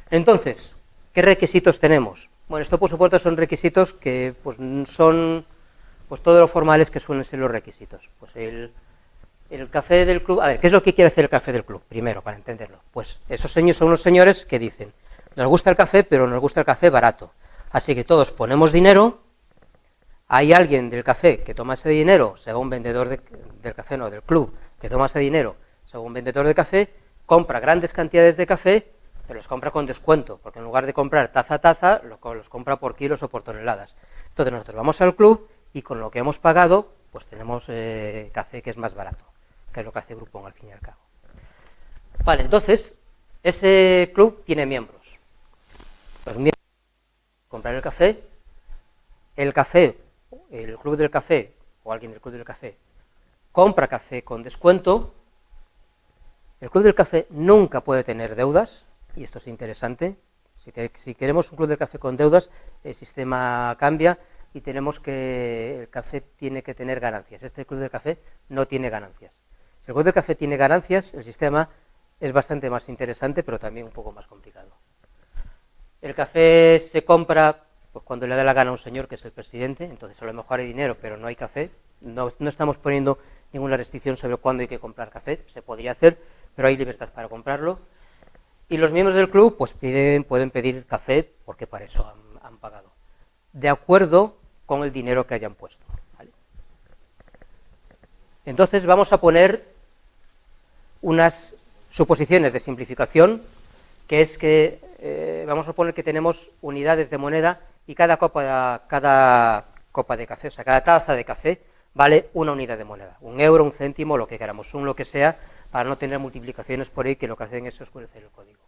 Entonces, ¿qué requisitos tenemos? Bueno, esto por supuesto son requisitos que pues, son pues, todo lo formales que suelen ser los requisitos. Pues el café del club, a ver, ¿qué es lo que quiere hacer el café del club? Primero, para entenderlo. Pues esos señores son unos señores que dicen, nos gusta el café, pero nos gusta el café barato. Así que todos ponemos dinero. Hay alguien del café que toma ese dinero, se va un vendedor del café, no, del club, que toma ese dinero, se va un vendedor de café, compra grandes cantidades de café, pero los compra con descuento, porque en lugar de comprar taza a taza, los compra por kilos o por toneladas. Entonces nosotros vamos al club y con lo que hemos pagado, pues tenemos café que es más barato, que es lo que hace Groupon al fin y al cabo. Vale, entonces, ese club tiene miembros. Los miembros compran el café, el club del café, o alguien del club del café, compra café con descuento. El club del café nunca puede tener deudas, y esto es interesante. Si queremos un club del café con deudas, el sistema cambia y tenemos que el café tiene que tener ganancias. Este club del café no tiene ganancias. Si el club del café tiene ganancias, el sistema es bastante más interesante, pero también un poco más complicado. El café se compra pues, cuando le da la gana a un señor que es el presidente, entonces a lo mejor hay dinero, pero no hay café. No estamos poniendo ninguna restricción sobre cuándo hay que comprar café, se podría hacer, pero hay libertad para comprarlo. Y los miembros del club pues pueden pedir café porque para eso han pagado, de acuerdo con el dinero que hayan puesto. ¿Vale? Entonces vamos a poner unas suposiciones de simplificación, que es que vamos a poner que tenemos unidades de moneda y cada copa de café, o sea, cada taza de café vale una unidad de moneda, 1 euro, 1 céntimo, lo que queramos, lo que sea, para no tener multiplicaciones por ahí que lo que hacen es oscurecer el código.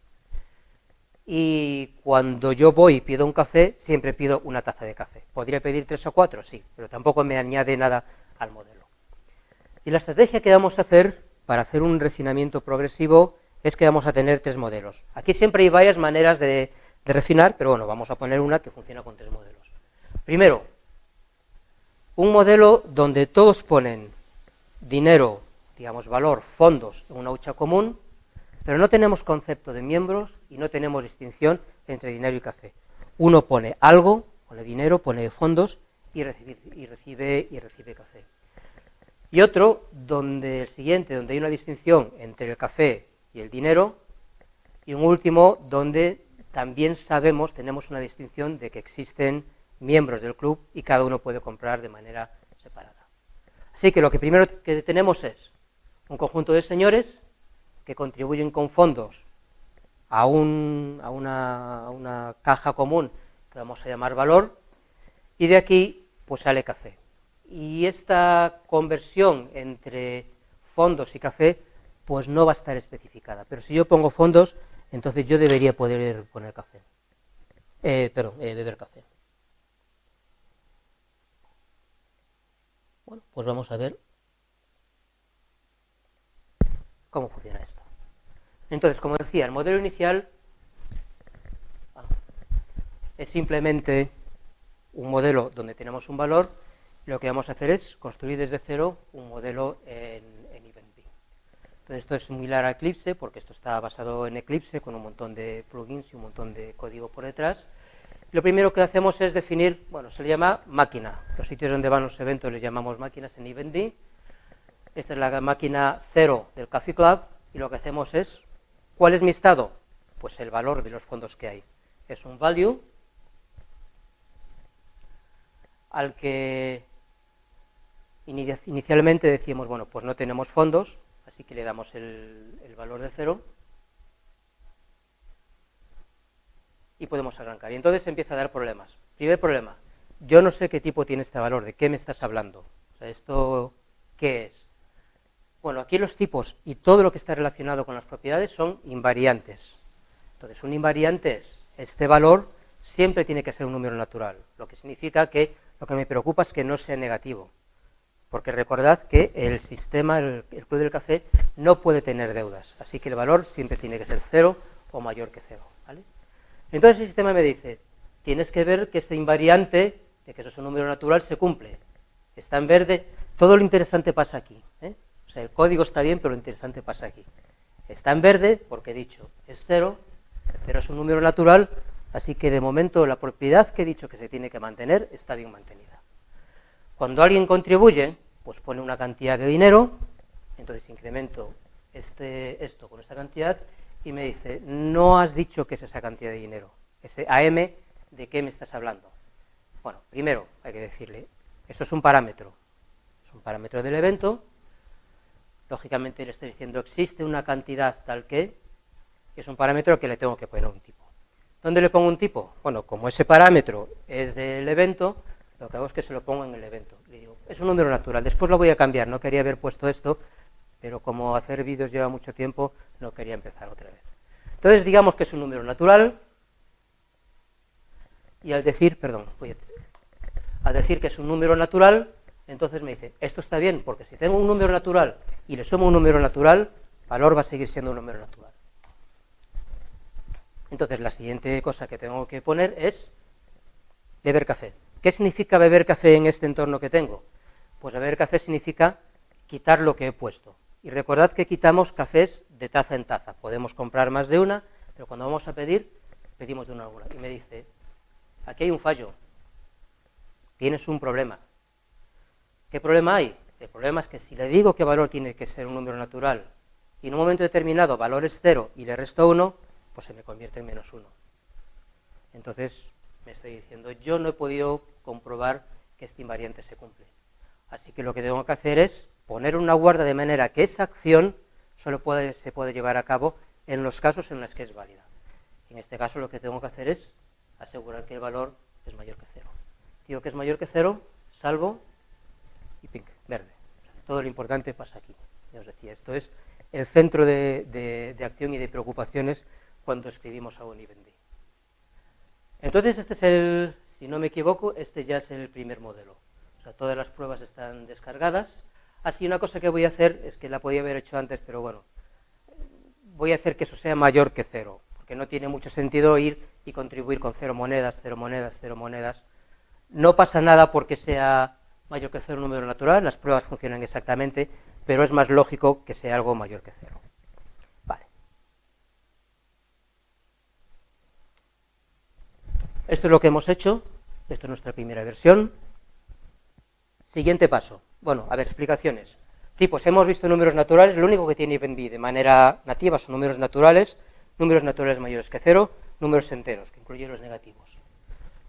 Y cuando yo voy y pido un café, siempre pido una taza de café. ¿Podría pedir 3 o 4? Sí, pero tampoco me añade nada al modelo. Y la estrategia que vamos a hacer para hacer un refinamiento progresivo es que vamos a tener 3 modelos. Aquí siempre hay varias maneras de refinar, pero bueno, vamos a poner una que funciona con 3 modelos. Primero, un modelo donde todos ponen dinero, digamos valor, fondos en una hucha común, pero no tenemos concepto de miembros y no tenemos distinción entre dinero y café. Uno pone algo, pone dinero, pone fondos y recibe café. Y otro, donde el siguiente, donde hay una distinción entre el café y el dinero, y un último, donde también sabemos, tenemos una distinción de que existen miembros del club y cada uno puede comprar de manera separada. Así que lo que primero que tenemos es un conjunto de señores que contribuyen con fondos a una caja común que vamos a llamar valor, y de aquí pues sale café. Y esta conversión entre fondos y café pues no va a estar especificada, pero si yo pongo fondos, entonces yo debería poder poner café, beber café. Bueno, pues vamos a ver cómo funciona esto. Entonces, como decía, el modelo inicial es simplemente un modelo donde tenemos un valor, lo que vamos a hacer es construir desde cero un modelo en Eventbee. Entonces esto es similar a Eclipse, porque esto está basado en Eclipse, con un montón de plugins y un montón de código por detrás. Lo primero que hacemos es definir, bueno, se le llama máquina. Los sitios donde van los eventos les llamamos máquinas en Eventbee. Esta es la máquina 0 del Coffee Club, y lo que hacemos es, ¿cuál es mi estado? Pues el valor de los fondos que hay. Es un value al que inicialmente decíamos, bueno, pues no tenemos fondos, así que le damos el valor de 0 y podemos arrancar. Y entonces empieza a dar problemas. Primer problema, yo no sé qué tipo tiene este valor, ¿de qué me estás hablando? O sea, ¿esto qué es? Bueno, aquí los tipos y todo lo que está relacionado con las propiedades son invariantes. Entonces, un invariante es, este valor siempre tiene que ser un número natural, lo que significa que lo que me preocupa es que no sea negativo. Porque recordad que el sistema, el Club del Café, no puede tener deudas, así que el valor siempre tiene que ser 0 o mayor que 0, ¿vale? Entonces el sistema me dice, tienes que ver que este invariante, de que eso es un número natural, se cumple. Está en verde, todo lo interesante pasa aquí, ¿eh? O sea, el código está bien, pero lo interesante pasa aquí. Está en verde, porque he dicho, es 0, el 0 es un número natural, así que de momento la propiedad que he dicho que se tiene que mantener está bien mantenida. Cuando alguien contribuye, pues pone una cantidad de dinero, entonces incremento esto con esta cantidad y me dice, no has dicho que es esa cantidad de dinero, ese AM, ¿de qué me estás hablando? Bueno, primero hay que decirle, esto es un parámetro del evento, lógicamente le estoy diciendo, existe una cantidad tal que es un parámetro al que le tengo que poner un tipo. ¿Dónde le pongo un tipo? Bueno, como ese parámetro es del evento, lo que hago es que se lo pongo en el evento. Le digo, es un número natural, después lo voy a cambiar, no quería haber puesto esto, pero como hacer vídeos lleva mucho tiempo, no quería empezar otra vez. Entonces digamos que es un número natural, y al decir, al decir que es un número natural, entonces me dice, esto está bien, porque si tengo un número natural y le sumo un número natural, valor va a seguir siendo un número natural. Entonces la siguiente cosa que tengo que poner es beber café. ¿Qué significa beber café en este entorno que tengo? Pues beber café significa quitar lo que he puesto. Y recordad que quitamos cafés de taza en taza. Podemos comprar más de una, pero cuando vamos a pedir, pedimos de una a una. Y me dice, aquí hay un fallo, tienes un problema. ¿Qué problema hay? El problema es que si le digo qué valor tiene que ser un número natural, y en un momento determinado valor es 0 y le resto 1, pues se me convierte en -1. Entonces me estoy diciendo, yo no he podido comprobar que este invariante se cumple. Así que lo que tengo que hacer es poner una guarda de manera que esa acción solo se puede llevar a cabo en los casos en los que es válida. En este caso lo que tengo que hacer es asegurar que el valor es mayor que 0. Digo que es mayor que 0, salvo y ping, verde. Todo lo importante pasa aquí. Ya os decía, esto es el centro de acción y de preocupaciones cuando escribimos a un Eventbee. Entonces este es si no me equivoco, este ya es el primer modelo. O sea, todas las pruebas están descargadas. Así una cosa que voy a hacer, es que la podía haber hecho antes, pero bueno, voy a hacer que eso sea mayor que 0, porque no tiene mucho sentido ir y contribuir con 0 monedas, 0 monedas, 0 monedas. No pasa nada porque sea mayor que 0 un número natural, las pruebas funcionan exactamente, pero es más lógico que sea algo mayor que 0. Vale. Esto es lo que hemos hecho, esto es nuestra primera versión. Siguiente paso. Bueno, a ver, explicaciones. Tipos, hemos visto números naturales, lo único que tiene Eventbee de manera nativa son números naturales mayores que 0, números enteros, que incluyen los negativos.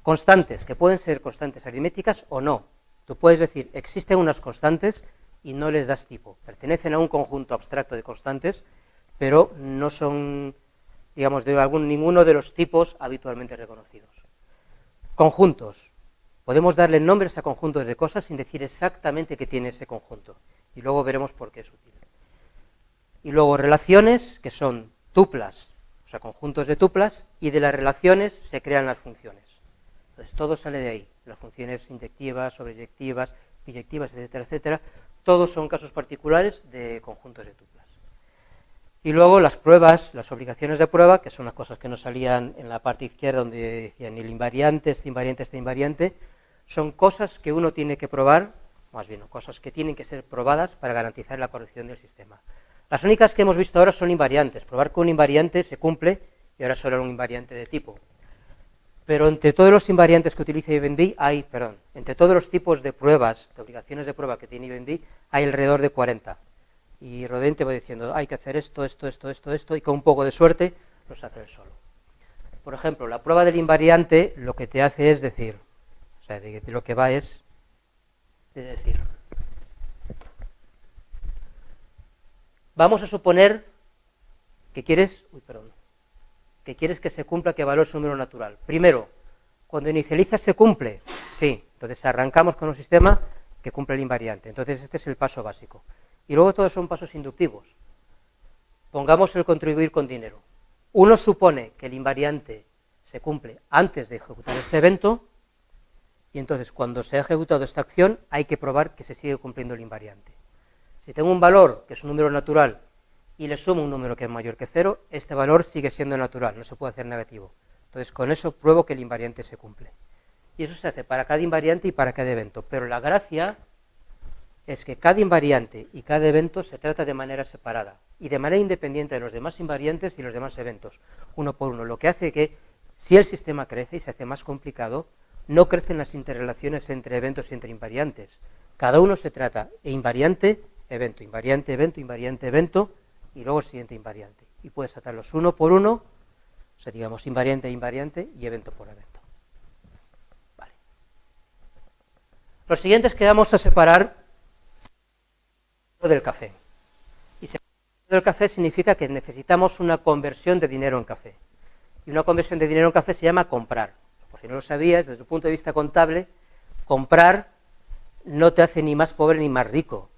Constantes, que pueden ser constantes aritméticas o no. Tú puedes decir, existen unas constantes y no les das tipo. Pertenecen a un conjunto abstracto de constantes, pero no son, digamos, ninguno de los tipos habitualmente reconocidos. Conjuntos. Podemos darle nombres a conjuntos de cosas sin decir exactamente qué tiene ese conjunto. Y luego veremos por qué es útil. Y luego relaciones, que son tuplas, o sea, conjuntos de tuplas, y de las relaciones se crean las funciones. Entonces todo sale de ahí. Las funciones inyectivas, sobreyectivas, biyectivas, etcétera, etcétera. Todos son casos particulares de conjuntos de tuplas. Y luego las pruebas, las obligaciones de prueba, que son las cosas que nos salían en la parte izquierda donde decían el invariante, este invariante, este invariante. son cosas que uno tiene que probar, más bien, cosas que tienen que ser probadas para garantizar la corrección del sistema. Las únicas que hemos visto ahora son invariantes. Probar con un invariante se cumple y ahora solo un invariante de tipo. Pero entre todos los invariantes que utiliza IBM entre todos los tipos de pruebas, de obligaciones de prueba que tiene IBM, hay alrededor de 40. Y Rodin te va diciendo, hay que hacer esto, y con un poco de suerte los hace él solo. Por ejemplo, la prueba del invariante lo que te hace es decir, o sea, de lo que va es de decir, vamos a suponer que quieres que se cumpla que valor es un número natural. Primero, cuando inicializas se cumple, sí, entonces arrancamos con un sistema que cumple el invariante, entonces este es el paso básico. Y luego todos son pasos inductivos. Pongamos el contribuir con dinero. Uno supone que el invariante se cumple antes de ejecutar este evento, y entonces cuando se ha ejecutado esta acción hay que probar que se sigue cumpliendo el invariante. Si tengo un valor que es un número natural y le sumo un número que es mayor que 0, este valor sigue siendo natural, no se puede hacer negativo. Entonces con eso pruebo que el invariante se cumple. Y eso se hace para cada invariante y para cada evento, pero la gracia es que cada invariante y cada evento se trata de manera separada y de manera independiente de los demás invariantes y los demás eventos, uno por uno, lo que hace que si el sistema crece y se hace más complicado, no crecen las interrelaciones entre eventos y entre invariantes. Cada uno se trata de invariante, evento, invariante, evento, invariante, evento, y luego el siguiente invariante. Y puedes tratarlos uno por uno, o sea, digamos invariante, invariante y evento por evento. Vale. Los siguientes que vamos a separar del café. Y separar del café significa que necesitamos una conversión de dinero en café. Y una conversión de dinero en café se llama comprar. Por si no lo sabías, desde el punto de vista contable, comprar no te hace ni más pobre ni más rico.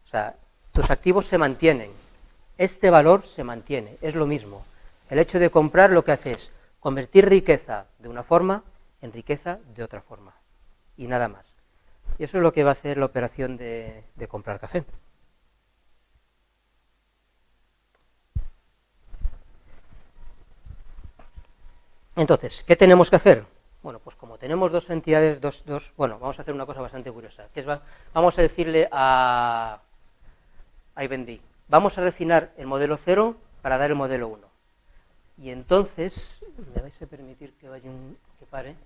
O sea, tus activos se mantienen. Este valor se mantiene, es lo mismo. El hecho de comprar lo que hace es convertir riqueza de una forma en riqueza de otra forma. Y nada más. Y eso es lo que va a hacer la operación de comprar café. Entonces, ¿qué tenemos que hacer? Bueno, pues como tenemos dos entidades, bueno, vamos a hacer una cosa bastante curiosa, que es, vamos a decirle a IBM, vamos a refinar el modelo 0 para dar el modelo 1. Y entonces, me vais a permitir que pare.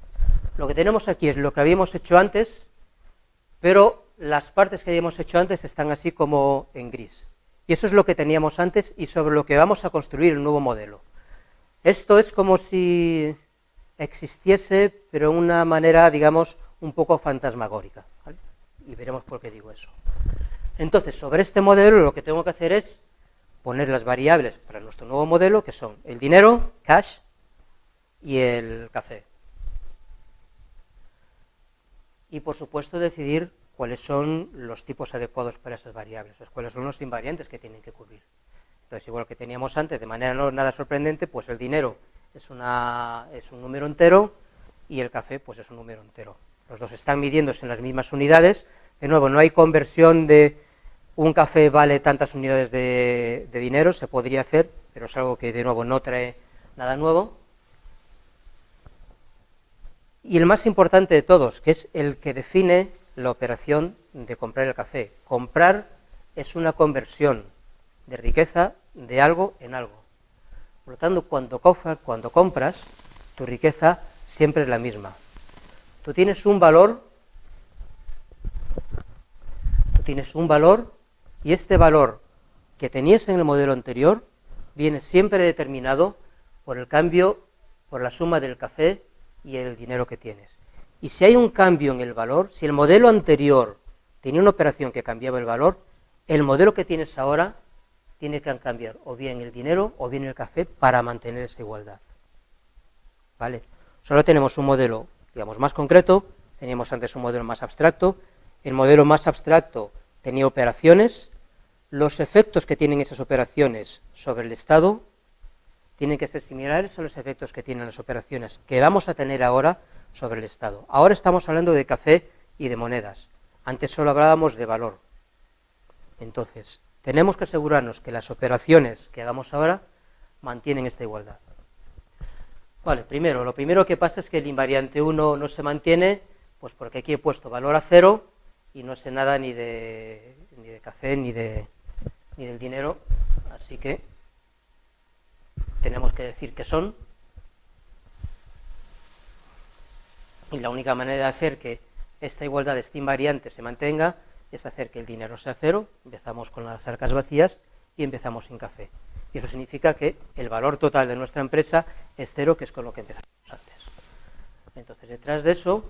Lo que tenemos aquí es lo que habíamos hecho antes, pero las partes que habíamos hecho antes están así como en gris. Y eso es lo que teníamos antes y sobre lo que vamos a construir el nuevo modelo. Esto es como si existiese, pero de una manera, digamos, un poco fantasmagórica, ¿vale? Y veremos por qué digo eso. Entonces, sobre este modelo lo que tengo que hacer es poner las variables para nuestro nuevo modelo, que son el dinero, cash, y el café. Y, por supuesto, decidir cuáles son los tipos adecuados para esas variables, cuáles son los invariantes que tienen que cubrir. Entonces, igual que teníamos antes, de manera no nada sorprendente, pues el dinero es un número entero y el café pues es un número entero. Los dos están midiéndose en las mismas unidades. De nuevo, no hay conversión de un café vale tantas unidades de dinero, se podría hacer, pero es algo que de nuevo no trae nada nuevo. Y el más importante de todos, que es el que define la operación de comprar el café. Comprar es una conversión de riqueza de algo en algo. Por lo tanto, cuando compras, tu riqueza siempre es la misma. Tú tienes un valor y este valor que tenías en el modelo anterior viene siempre determinado por el cambio, por la suma del café y el dinero que tienes. Y si hay un cambio en el valor, si el modelo anterior tenía una operación que cambiaba el valor, el modelo que tienes ahora tiene que cambiar o bien el dinero o bien el café para mantener esa igualdad. ¿Vale? Solo tenemos un modelo, digamos, más concreto, teníamos antes un modelo más abstracto. El modelo más abstracto tenía operaciones, los efectos que tienen esas operaciones sobre el Estado tienen que ser similares a los efectos que tienen las operaciones que vamos a tener ahora sobre el Estado. Ahora estamos hablando de café y de monedas, antes solo hablábamos de valor. Entonces, tenemos que asegurarnos que las operaciones que hagamos ahora mantienen esta igualdad. Vale, lo primero que pasa es que el invariante 1 no se mantiene Pues porque aquí he puesto valor a 0 y no sé nada ni de café ni del dinero, así que tenemos que decir que son. Y la única manera de hacer que esta igualdad, este invariante, se mantenga es hacer que el dinero sea 0, empezamos con las arcas vacías y empezamos sin café. Y eso significa que el valor total de nuestra empresa es 0, que es con lo que empezamos antes. Entonces, detrás de eso,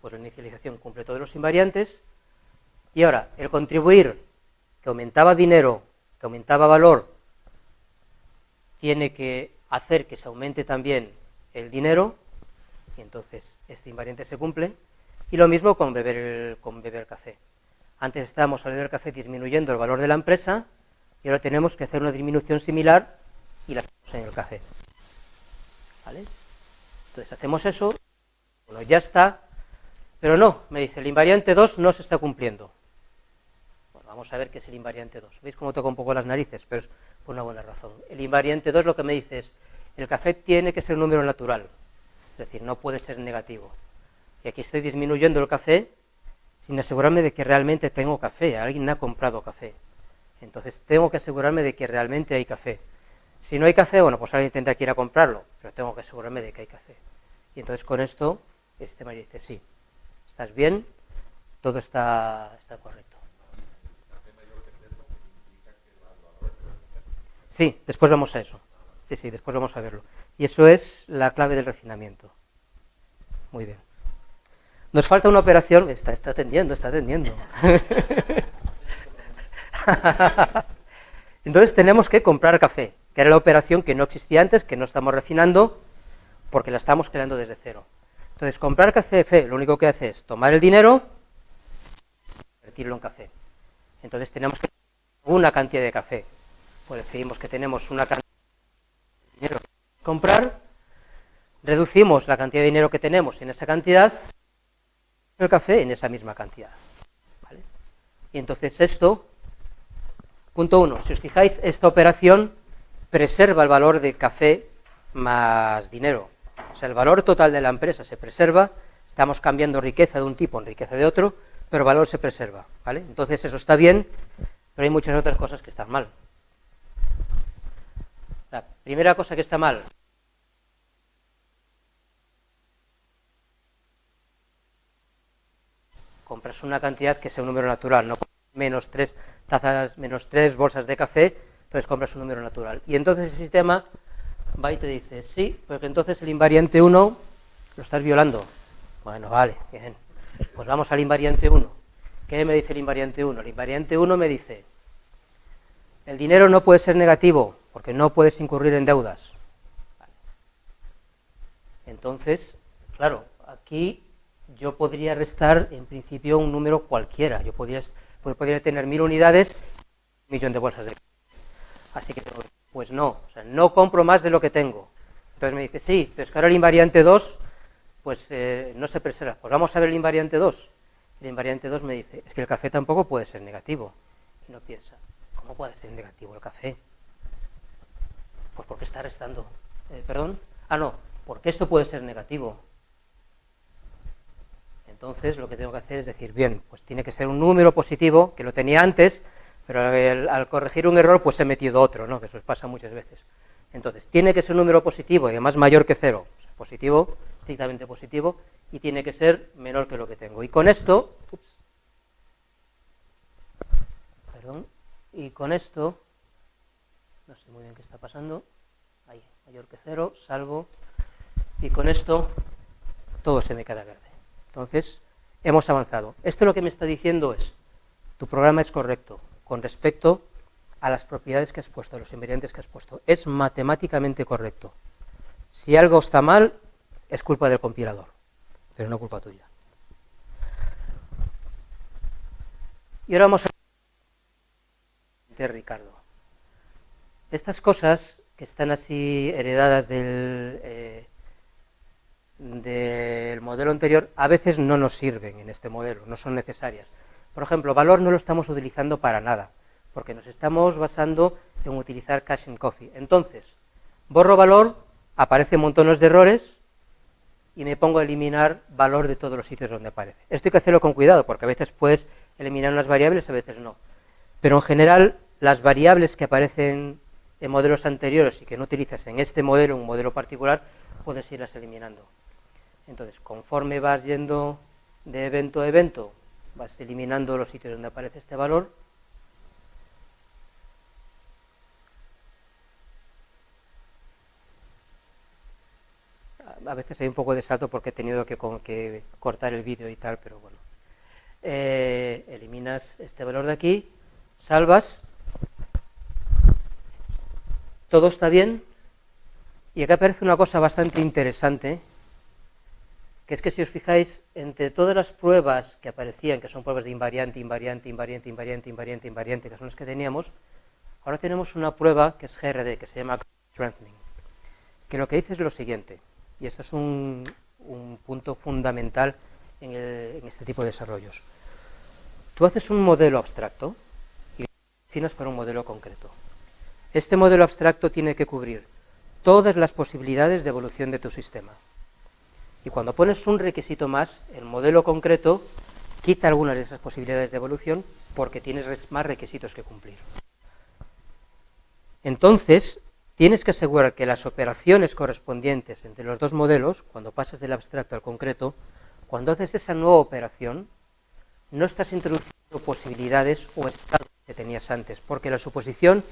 pues la inicialización cumple todos los invariantes. Y ahora, el contribuir, que aumentaba dinero, que aumentaba valor, tiene que hacer que se aumente también el dinero, y entonces este invariante se cumple. Y lo mismo con beber café. Antes estábamos al beber café disminuyendo el valor de la empresa, y ahora tenemos que hacer una disminución similar y la hacemos en el café. ¿Vale? Entonces hacemos eso, bueno, ya está, pero no, me dice, el invariante 2 no se está cumpliendo. Bueno, vamos a ver qué es el invariante 2. ¿Veis cómo toca un poco las narices? Pero es por una buena razón. El invariante 2 lo que me dice es, el café tiene que ser un número natural, es decir, no puede ser negativo. Y aquí estoy disminuyendo el café sin asegurarme de que realmente tengo café, alguien ha comprado café. Entonces tengo que asegurarme de que realmente hay café. Si no hay café, bueno, pues alguien tendrá que ir a comprarlo, pero tengo que asegurarme de que hay café. Y entonces con esto, el sistema dice, sí, estás bien, todo está correcto. Sí, después vamos a eso. Sí, después vamos a verlo. Y eso es la clave del refinamiento. Muy bien. Nos falta una operación, está atendiendo. Entonces tenemos que comprar café, que era la operación que no existía antes, que no estamos refinando, porque la estamos creando desde cero. Entonces comprar café, lo único que hace es tomar el dinero y convertirlo en café. Entonces tenemos que tener una cantidad de café. Pues decidimos que tenemos una cantidad de dinero que comprar, reducimos la cantidad de dinero que tenemos en esa cantidad, el café en esa misma cantidad. ¿Vale? Y entonces esto, punto 1, si os fijáis, esta operación preserva el valor de café más dinero. O sea, el valor total de la empresa se preserva, estamos cambiando riqueza de un tipo en riqueza de otro, pero el valor se preserva. ¿Vale? Entonces eso está bien, pero hay muchas otras cosas que están mal. La primera cosa que está mal, compras una cantidad que sea un número natural, no menos 3 tazas, menos 3 bolsas de café, entonces compras un número natural. Y entonces el sistema va y te dice, sí, porque entonces el invariante 1 lo estás violando. Bueno, vale, bien. Pues vamos al invariante 1. ¿Qué me dice el invariante 1? El invariante 1 me dice, el dinero no puede ser negativo, porque no puedes incurrir en deudas. Vale. Entonces, claro, aquí yo podría restar en principio un número cualquiera. Yo podría tener 1000 unidades y 1 millón de bolsas de café. Así que, pues no, o sea, no compro más de lo que tengo. Entonces me dice, sí, pero es que ahora el invariante 2, pues no se preserva. Pues vamos a ver el invariante 2. El invariante 2 me dice, es que el café tampoco puede ser negativo. Y no piensa, ¿cómo puede ser negativo el café? Pues porque está restando. ¿Perdón? Ah, no, porque esto puede ser negativo. Entonces lo que tengo que hacer es decir, bien, pues tiene que ser un número positivo, que lo tenía antes, pero al corregir un error pues he metido otro, ¿no? Que eso pasa muchas veces. Entonces, tiene que ser un número positivo y además mayor que 0, o sea, positivo, estrictamente positivo, y tiene que ser menor que lo que tengo. Y con esto, no sé muy bien qué está pasando, ahí, mayor que 0, salvo, y con esto todo se me queda verde. Entonces, hemos avanzado. Esto lo que me está diciendo es, tu programa es correcto con respecto a las propiedades que has puesto, a los invariantes que has puesto. Es matemáticamente correcto. Si algo está mal, es culpa del compilador, pero no culpa tuya. Y ahora vamos a ver, Ricardo. Estas cosas que están así heredadas del modelo anterior, a veces no nos sirven en este modelo, no son necesarias. Por ejemplo, valor no lo estamos utilizando para nada, porque nos estamos basando en utilizar cash and coffee. Entonces, borro valor, aparecen montones de errores, y me pongo a eliminar valor de todos los sitios donde aparece. Esto hay que hacerlo con cuidado, porque a veces puedes eliminar unas variables, a veces no. Pero en general, las variables que aparecen en modelos anteriores y que no utilizas en este modelo, un modelo particular, puedes irlas eliminando. Entonces, conforme vas yendo de evento a evento, vas eliminando los sitios donde aparece este valor. A veces hay un poco de salto porque he tenido que cortar el vídeo y tal, pero bueno. Eliminas este valor de aquí, salvas, todo está bien, y acá aparece una cosa bastante interesante, que es que si os fijáis, entre todas las pruebas que aparecían, que son pruebas de invariante, invariante, invariante, invariante, invariante, invariante, que son las que teníamos, ahora tenemos una prueba que es GRD, que se llama Strengthening, que lo que dice es lo siguiente, y esto es un punto fundamental en este tipo de desarrollos. Tú haces un modelo abstracto y lo defines para un modelo concreto. Este modelo abstracto tiene que cubrir todas las posibilidades de evolución de tu sistema. Y cuando pones un requisito más, el modelo concreto quita algunas de esas posibilidades de evolución porque tienes más requisitos que cumplir. Entonces, tienes que asegurar que las operaciones correspondientes entre los dos modelos, cuando pasas del abstracto al concreto, cuando haces esa nueva operación, no estás introduciendo posibilidades o estados que tenías antes, porque la suposición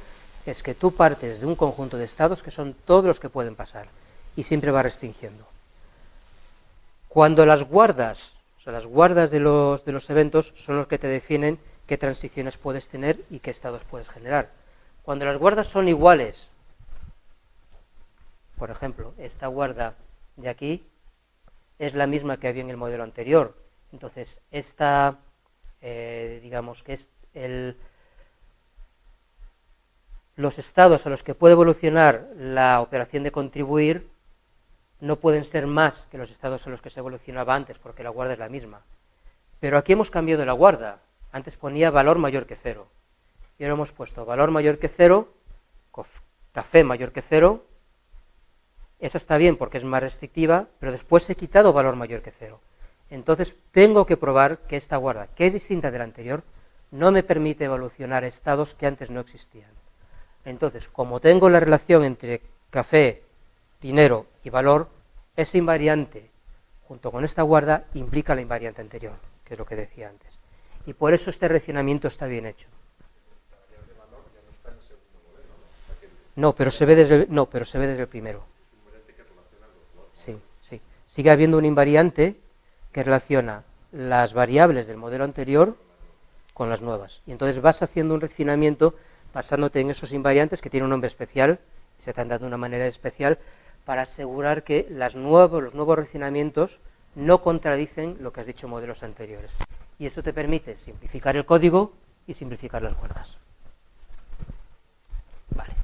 es que tú partes de un conjunto de estados que son todos los que pueden pasar, y siempre va restringiendo. Cuando las guardas, o sea, las guardas de los eventos son los que te definen qué transiciones puedes tener y qué estados puedes generar. Cuando las guardas son iguales, por ejemplo, esta guarda de aquí es la misma que había en el modelo anterior. Entonces, esta, digamos que es los estados a los que puede evolucionar la operación de contribuir no pueden ser más que los estados a los que se evolucionaba antes, porque la guarda es la misma. Pero aquí hemos cambiado la guarda. Antes ponía valor mayor que 0. Y ahora hemos puesto valor mayor que 0, café mayor que 0. Esa está bien porque es más restrictiva, pero después he quitado valor mayor que 0. Entonces tengo que probar que esta guarda, que es distinta de la anterior, no me permite evolucionar estados que antes no existían. Entonces, como tengo la relación entre café, dinero y valor, ese invariante, junto con esta guarda, implica la invariante anterior, que es lo que decía antes. Y por eso este relacionamiento está bien hecho. No, pero se ve desde el primero. Sí, sí. Sigue habiendo un invariante que relaciona las variables del modelo anterior con las nuevas. Y entonces vas haciendo un refinamiento basándote en esos invariantes que tienen un nombre especial, y se te han dado de una manera especial, para asegurar que los nuevos refinamientos no contradicen lo que has dicho en modelos anteriores. Y eso te permite simplificar el código y simplificar las guardas. Vale.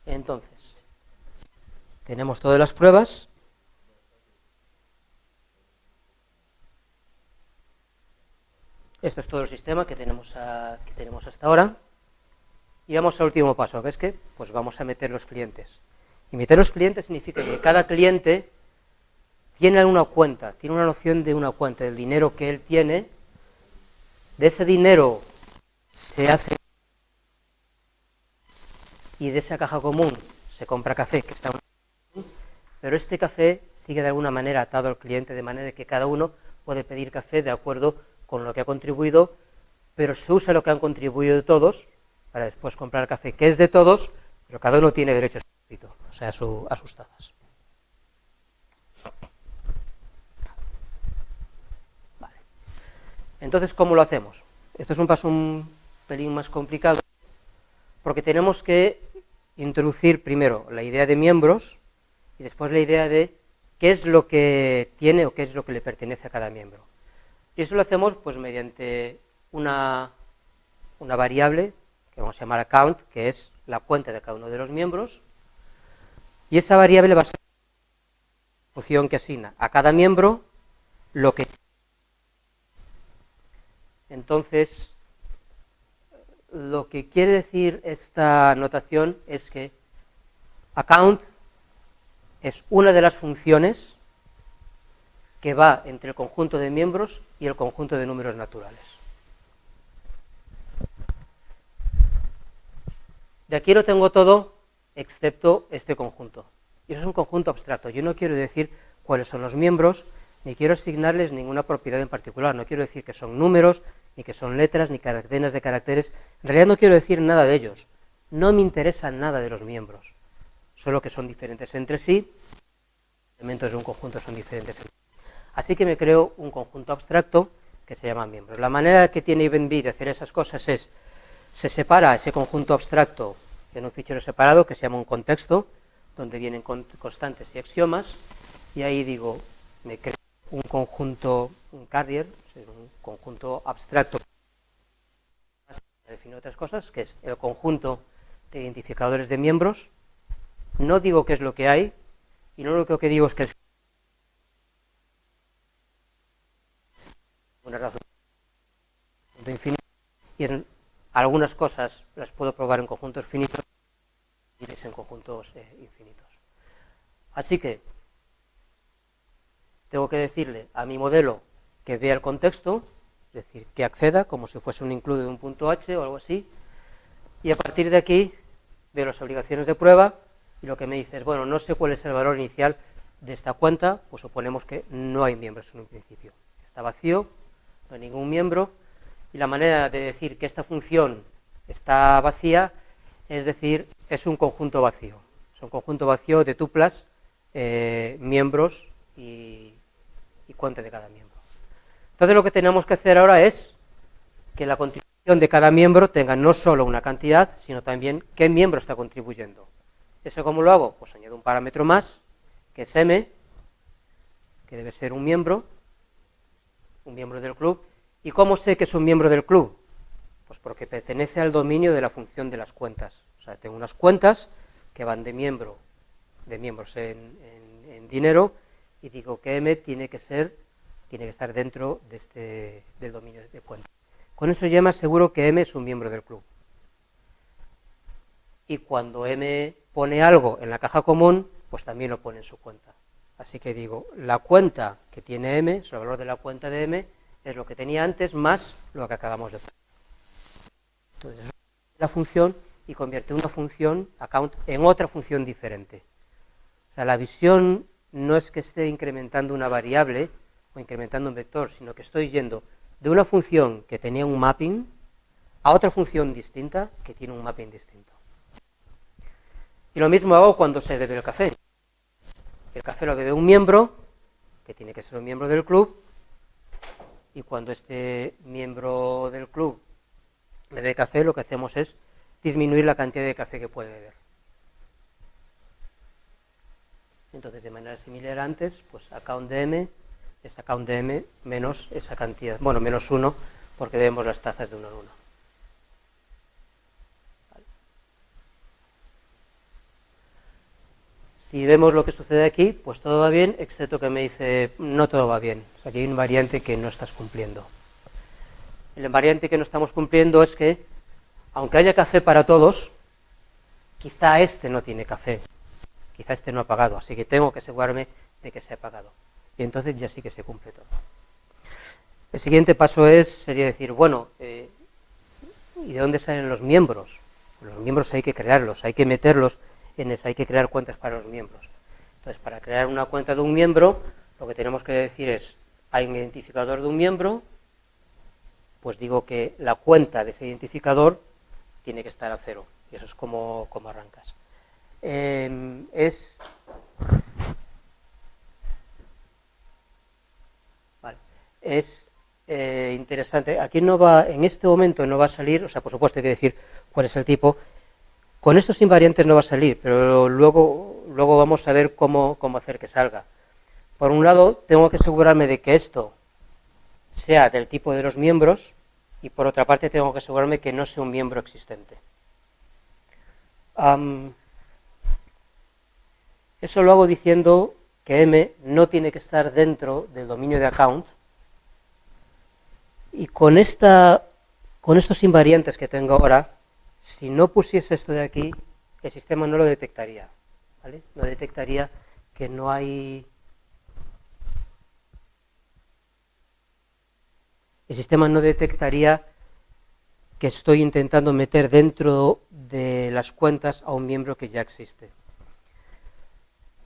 Entonces, tenemos todas las pruebas. Esto es todo el sistema que tenemos hasta ahora. Y vamos al último paso, que es que pues vamos a meter los clientes. Y meter los clientes significa que cada cliente tiene una cuenta, tiene una noción de una cuenta, del dinero que él tiene. De ese dinero se hace, y de esa caja común se compra café, que está en una caja común, pero este café sigue de alguna manera atado al cliente, de manera que cada uno puede pedir café de acuerdo con lo que ha contribuido, pero se usa lo que han contribuido todos para después comprar el café que es de todos, pero cada uno tiene derecho explícito, o sea, a sus tazas. Vale. Entonces, ¿cómo lo hacemos? Esto es un paso un pelín más complicado, porque tenemos que introducir primero la idea de miembros y después la idea de qué es lo que tiene o qué es lo que le pertenece a cada miembro. Y eso lo hacemos pues mediante una variable que vamos a llamar account, que es la cuenta de cada uno de los miembros, y esa variable va a ser una función que asigna a cada miembro lo que. Entonces, lo que quiere decir esta notación es que account es una de las funciones que va entre el conjunto de miembros y el conjunto de números naturales. De aquí lo tengo todo, excepto este conjunto. Y eso es un conjunto abstracto. Yo no quiero decir cuáles son los miembros, ni quiero asignarles ninguna propiedad en particular. No quiero decir que son números, ni que son letras, ni cadenas de caracteres. En realidad no quiero decir nada de ellos. No me interesa nada de los miembros. Solo que son diferentes entre sí. Los elementos de un conjunto son diferentes entre sí. Así que me creo un conjunto abstracto que se llama miembros. La manera que tiene EventB de hacer esas cosas es, se separa ese conjunto abstracto en un fichero separado que se llama un contexto, donde vienen constantes y axiomas, y ahí digo, me creo un conjunto, un carrier, un conjunto abstracto, define otras cosas, que es el conjunto de identificadores de miembros. No digo qué es lo que hay, y no lo que digo es que es una razón de infinito, y algunas cosas las puedo probar en conjuntos finitos y en conjuntos infinitos. Así que tengo que decirle a mi modelo que vea el contexto, es decir, que acceda como si fuese un include de un punto H o algo así, y a partir de aquí veo las obligaciones de prueba y lo que me dice es, bueno, no sé cuál es el valor inicial de esta cuenta, pues suponemos que no hay miembros en un principio. Está vacío, no hay ningún miembro, y la manera de decir que esta función está vacía es decir, es un conjunto vacío. Es un conjunto vacío de tuplas, miembros y cuenta de cada miembro. Entonces lo que tenemos que hacer ahora es que la contribución de cada miembro tenga no solo una cantidad, sino también qué miembro está contribuyendo. ¿Eso cómo lo hago? Pues añado un parámetro más, que es m, que debe ser un miembro del club. ¿Y cómo sé que es un miembro del club? Pues porque pertenece al dominio de la función de las cuentas. O sea, tengo unas cuentas que van de miembros en dinero, y digo que m tiene que estar dentro de del dominio de cuentas. Con eso ya me aseguro que m es un miembro del club. Y cuando m pone algo en la caja común, pues también lo pone en su cuenta. Así que digo, la cuenta que tiene m, el valor de la cuenta de m, es lo que tenía antes más lo que acabamos de poner. Entonces, la función y convierte una función account en otra función diferente. O sea, la visión no es que esté incrementando una variable o incrementando un vector, sino que estoy yendo de una función que tenía un mapping a otra función distinta que tiene un mapping distinto. Y lo mismo hago cuando se bebe el café. El café lo bebe un miembro, que tiene que ser un miembro del club, y cuando este miembro del club bebe café, lo que hacemos es disminuir la cantidad de café que puede beber. Entonces, de manera similar a antes, pues account de m es account de m menos esa cantidad, bueno, menos 1, porque vemos las tazas de 1 en 1. Vale. Si vemos lo que sucede aquí, pues todo va bien, excepto que me dice, no todo va bien. O sea, aquí hay un variante que no estás cumpliendo. El invariante que no estamos cumpliendo es que, aunque haya café para todos, quizá este no tiene café, quizá este no ha pagado, así que tengo que asegurarme de que se ha pagado. Y entonces ya sí que se cumple todo. El siguiente paso sería decir, bueno, ¿y de dónde salen los miembros? Los miembros hay que crearlos, hay que meterlos en eso, hay que crear cuentas para los miembros. Entonces, para crear una cuenta de un miembro, lo que tenemos que decir es, hay un identificador de un miembro, pues digo que la cuenta de ese identificador tiene que estar a 0. Y eso es como arrancas. Es interesante. Aquí no va, en este momento no va a salir, o sea, por supuesto hay que decir cuál es el tipo. Con estos invariantes no va a salir, pero luego vamos a ver cómo hacer que salga. Por un lado, tengo que asegurarme de que esto sea del tipo de los miembros, y por otra parte tengo que asegurarme que no sea un miembro existente. Eso lo hago diciendo que m no tiene que estar dentro del dominio de account, y con esta Con estos invariantes que tengo ahora, si no pusiese esto de aquí, el sistema no lo detectaría, ¿vale? No detectaría que no hay... El sistema no detectaría que estoy intentando meter dentro de las cuentas a un miembro que ya existe.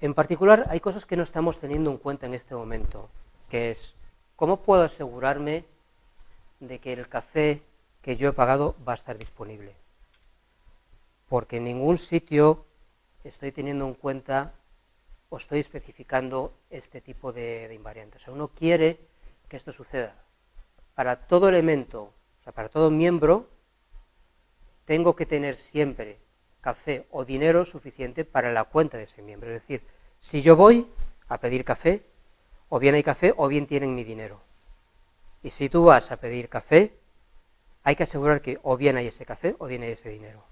En particular, hay cosas que no estamos teniendo en cuenta en este momento, que es, ¿cómo puedo asegurarme de que el café que yo he pagado va a estar disponible? Porque en ningún sitio estoy teniendo en cuenta o estoy especificando este tipo de invariantes. O sea, uno quiere que esto suceda. Para todo elemento, o sea, para todo miembro, tengo que tener siempre café o dinero suficiente para la cuenta de ese miembro. Es decir, si yo voy a pedir café, o bien hay café o bien tienen mi dinero. Y si tú vas a pedir café, hay que asegurar que o bien hay ese café o bien hay ese dinero.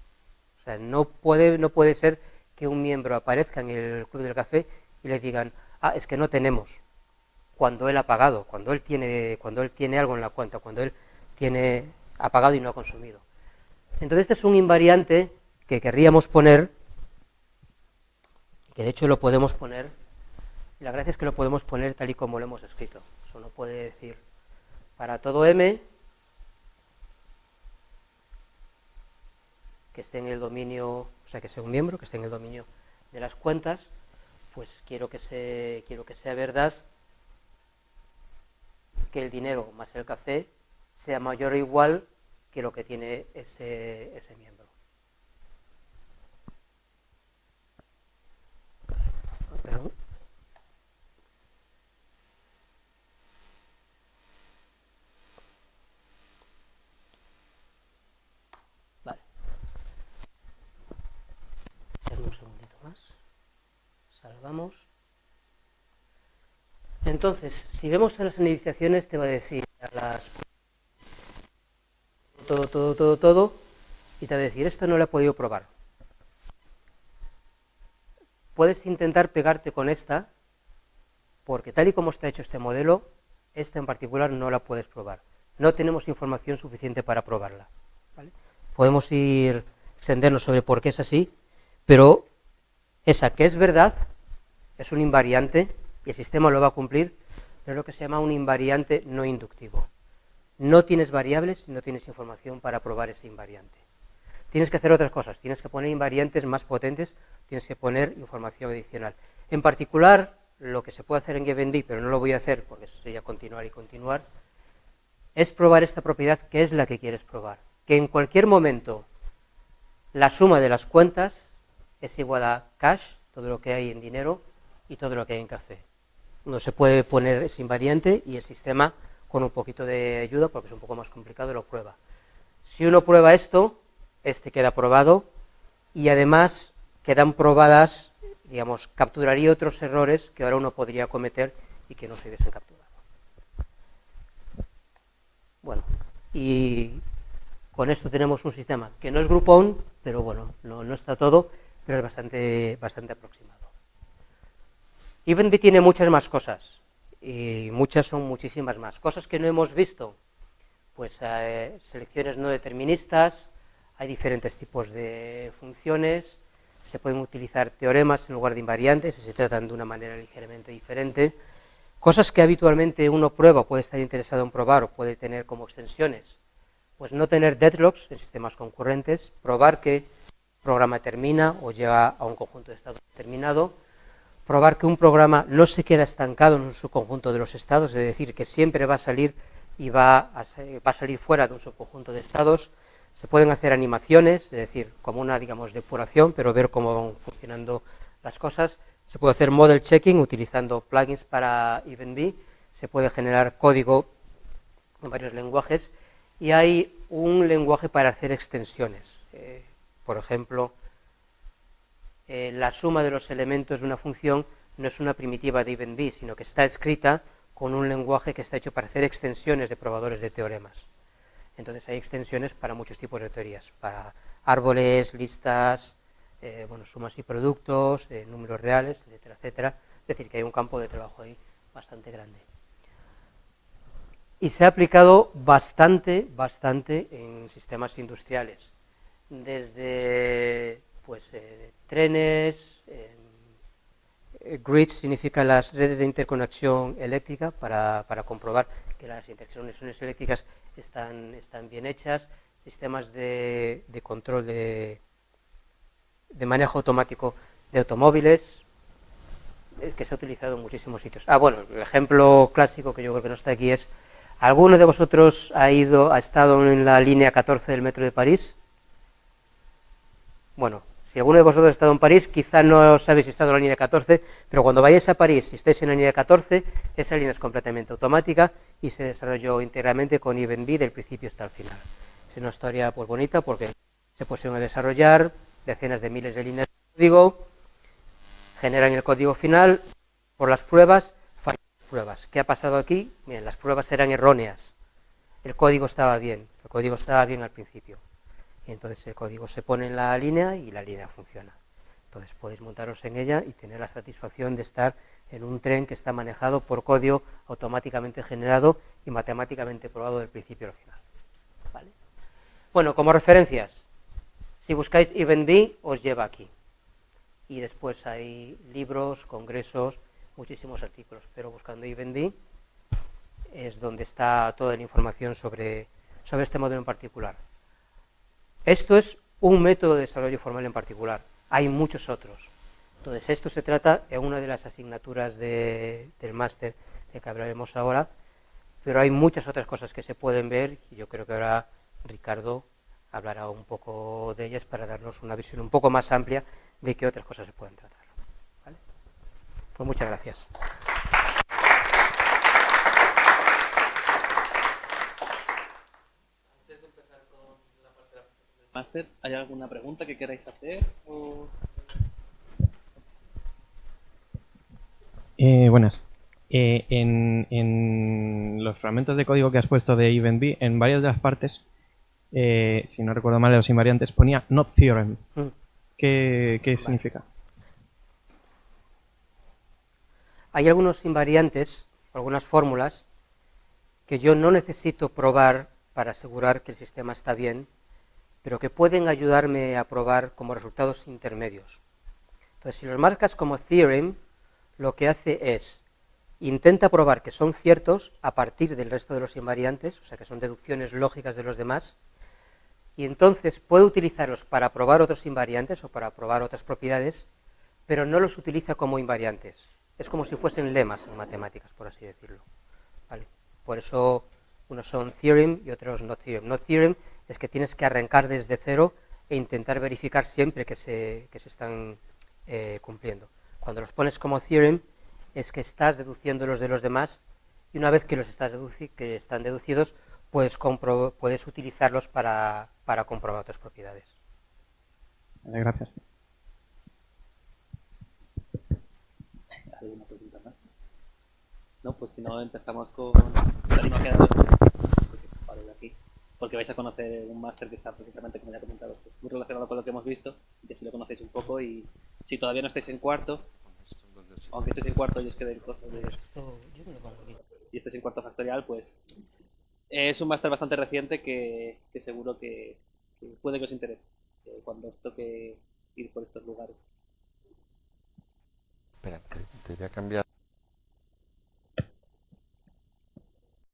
O sea, no puede ser que un miembro aparezca en el club del café y le digan, ah, es que no tenemos, cuando él ha pagado, cuando él tiene algo en la cuenta, cuando él ha pagado y no ha consumido. Entonces este es un invariante que querríamos poner, que de hecho lo podemos poner, y la gracia es que lo podemos poner tal y como lo hemos escrito. Eso no puede decir, para todo m, que esté en el dominio, o sea, que sea un miembro, que esté en el dominio de las cuentas, pues quiero que sea verdad que el dinero más el café sea mayor o igual que lo que tiene ese miembro. Perdón. Vale. Un segundito más. Salvamos. Entonces, si vemos en las iniciaciones, te va a decir todo, y te va a decir, esto no lo he podido probar. Puedes intentar pegarte con esta, porque tal y como está hecho este modelo, esta en particular no la puedes probar. No tenemos información suficiente para probarla, ¿vale? Podemos extendernos sobre por qué es así, pero esa que es verdad es un invariante y el sistema lo va a cumplir, pero es lo que se llama un invariante no inductivo. No tienes variables y no tienes información para probar ese invariante. Tienes que hacer otras cosas, tienes que poner invariantes más potentes, tienes que poner información adicional. En particular, lo que se puede hacer en GivenB, pero no lo voy a hacer porque eso sería continuar y continuar, es probar esta propiedad que es la que quieres probar. Que en cualquier momento la suma de las cuentas es igual a cash, todo lo que hay en dinero, y todo lo que hay en café. No se puede poner ese invariante y el sistema, con un poquito de ayuda, porque es un poco más complicado, lo prueba. Si uno prueba esto, este queda probado y además quedan probadas, digamos, capturaría otros errores que ahora uno podría cometer y que no se hubiesen capturado. Bueno, y con esto tenemos un sistema que no es Groupon, pero bueno, no está todo, pero es bastante aproximado. EvenB tiene muchas más cosas, y muchas son muchísimas más. Cosas que no hemos visto, pues selecciones no deterministas, hay diferentes tipos de funciones, se pueden utilizar teoremas en lugar de invariantes, si se tratan de una manera ligeramente diferente. Cosas que habitualmente uno prueba, puede estar interesado en probar o puede tener como extensiones, pues no tener deadlocks en sistemas concurrentes, probar que un programa termina o llega a un conjunto de estados determinado, probar que un programa no se queda estancado en un subconjunto de los estados, es decir, que siempre va a salir y va a salir fuera de un subconjunto de estados. Se pueden hacer animaciones, es decir, como una, digamos, depuración, pero ver cómo van funcionando las cosas. Se puede hacer model checking utilizando plugins para EvenB, se puede generar código en varios lenguajes y hay un lenguaje para hacer extensiones. Por ejemplo, la suma de los elementos de una función no es una primitiva de EvenB, sino que está escrita con un lenguaje que está hecho para hacer extensiones de probadores de teoremas. Entonces hay extensiones para muchos tipos de teorías, para árboles, listas, bueno, sumas y productos, números reales, etcétera, etcétera. Es decir, que hay un campo de trabajo ahí bastante grande. y se ha aplicado bastante en sistemas industriales, desde pues, trenes, grids significa las redes de interconexión eléctrica para comprobar que las interconexiones eléctricas están bien hechas, sistemas de control de manejo automático de automóviles, que se ha utilizado en muchísimos sitios. Bueno, el ejemplo clásico que yo creo que no está aquí es: ¿alguno de vosotros ha estado en la línea 14 del metro de París? Bueno, si alguno de vosotros ha estado en París, quizá no sabéis si ha estado en la línea 14, pero cuando vayáis a París y estéis en la línea 14, esa línea es completamente automática y se desarrolló íntegramente con EvenB del principio hasta el final. Es una historia pues bonita porque se pusieron a desarrollar decenas de miles de líneas de código, generan el código final, por las pruebas, fallan las pruebas. ¿Qué ha pasado aquí? Bien, las pruebas eran erróneas, el código estaba bien al principio. Y entonces el código se pone en la línea y la línea funciona. Entonces podéis montaros en ella y tener la satisfacción de estar en un tren que está manejado por código automáticamente generado y matemáticamente probado del principio al final. ¿Vale? Bueno, como referencias, si buscáis EvenB os lleva aquí. Y después hay libros, congresos, muchísimos artículos, pero buscando EvenB es donde está toda la información sobre este modelo en particular. Esto es un método de desarrollo formal en particular, hay muchos otros. Entonces esto se trata en una de las asignaturas del máster de que hablaremos ahora, pero hay muchas otras cosas que se pueden ver y yo creo que ahora Ricardo hablará un poco de ellas para darnos una visión un poco más amplia de qué otras cosas se pueden tratar. ¿Vale? Pues muchas gracias. Máster, ¿hay alguna pregunta que queráis hacer? Buenas. En los fragmentos de código que has puesto de EvenB, en varias de las partes, si no recuerdo mal de los invariantes, ponía not theorem. ¿Qué Vale. significa? Hay algunos invariantes, algunas fórmulas, que yo no necesito probar para asegurar que el sistema está bien, pero que pueden ayudarme a probar como resultados intermedios. Entonces, si los marcas como theorem, lo que hace es intenta probar que son ciertos a partir del resto de los invariantes, o sea que son deducciones lógicas de los demás, y entonces puede utilizarlos para probar otros invariantes o para probar otras propiedades, pero no los utiliza como invariantes. Es como si fuesen lemas en matemáticas, por así decirlo. ¿Vale? Por eso unos son theorem y otros no theorem. No theorem es que tienes que arrancar desde cero e intentar verificar siempre que se están cumpliendo. Cuando los pones como theorem es que estás deduciendo los de los demás y una vez que los que están deducidos puedes utilizarlos para comprobar otras propiedades. Vale, gracias. ¿Alguna pregunta más? No, pues si no empezamos con la línea que para de aquí, porque vais a conocer un máster que está precisamente, como ya he comentado, pues muy relacionado con lo que hemos visto, y que si lo conocéis un poco, y si todavía no estáis en cuarto, aunque estéis en cuarto y os quede cosas de y estéis en cuarto factorial, pues es un máster bastante reciente que seguro que puede que os interese cuando os toque ir por estos lugares. Espera, te voy a cambiar.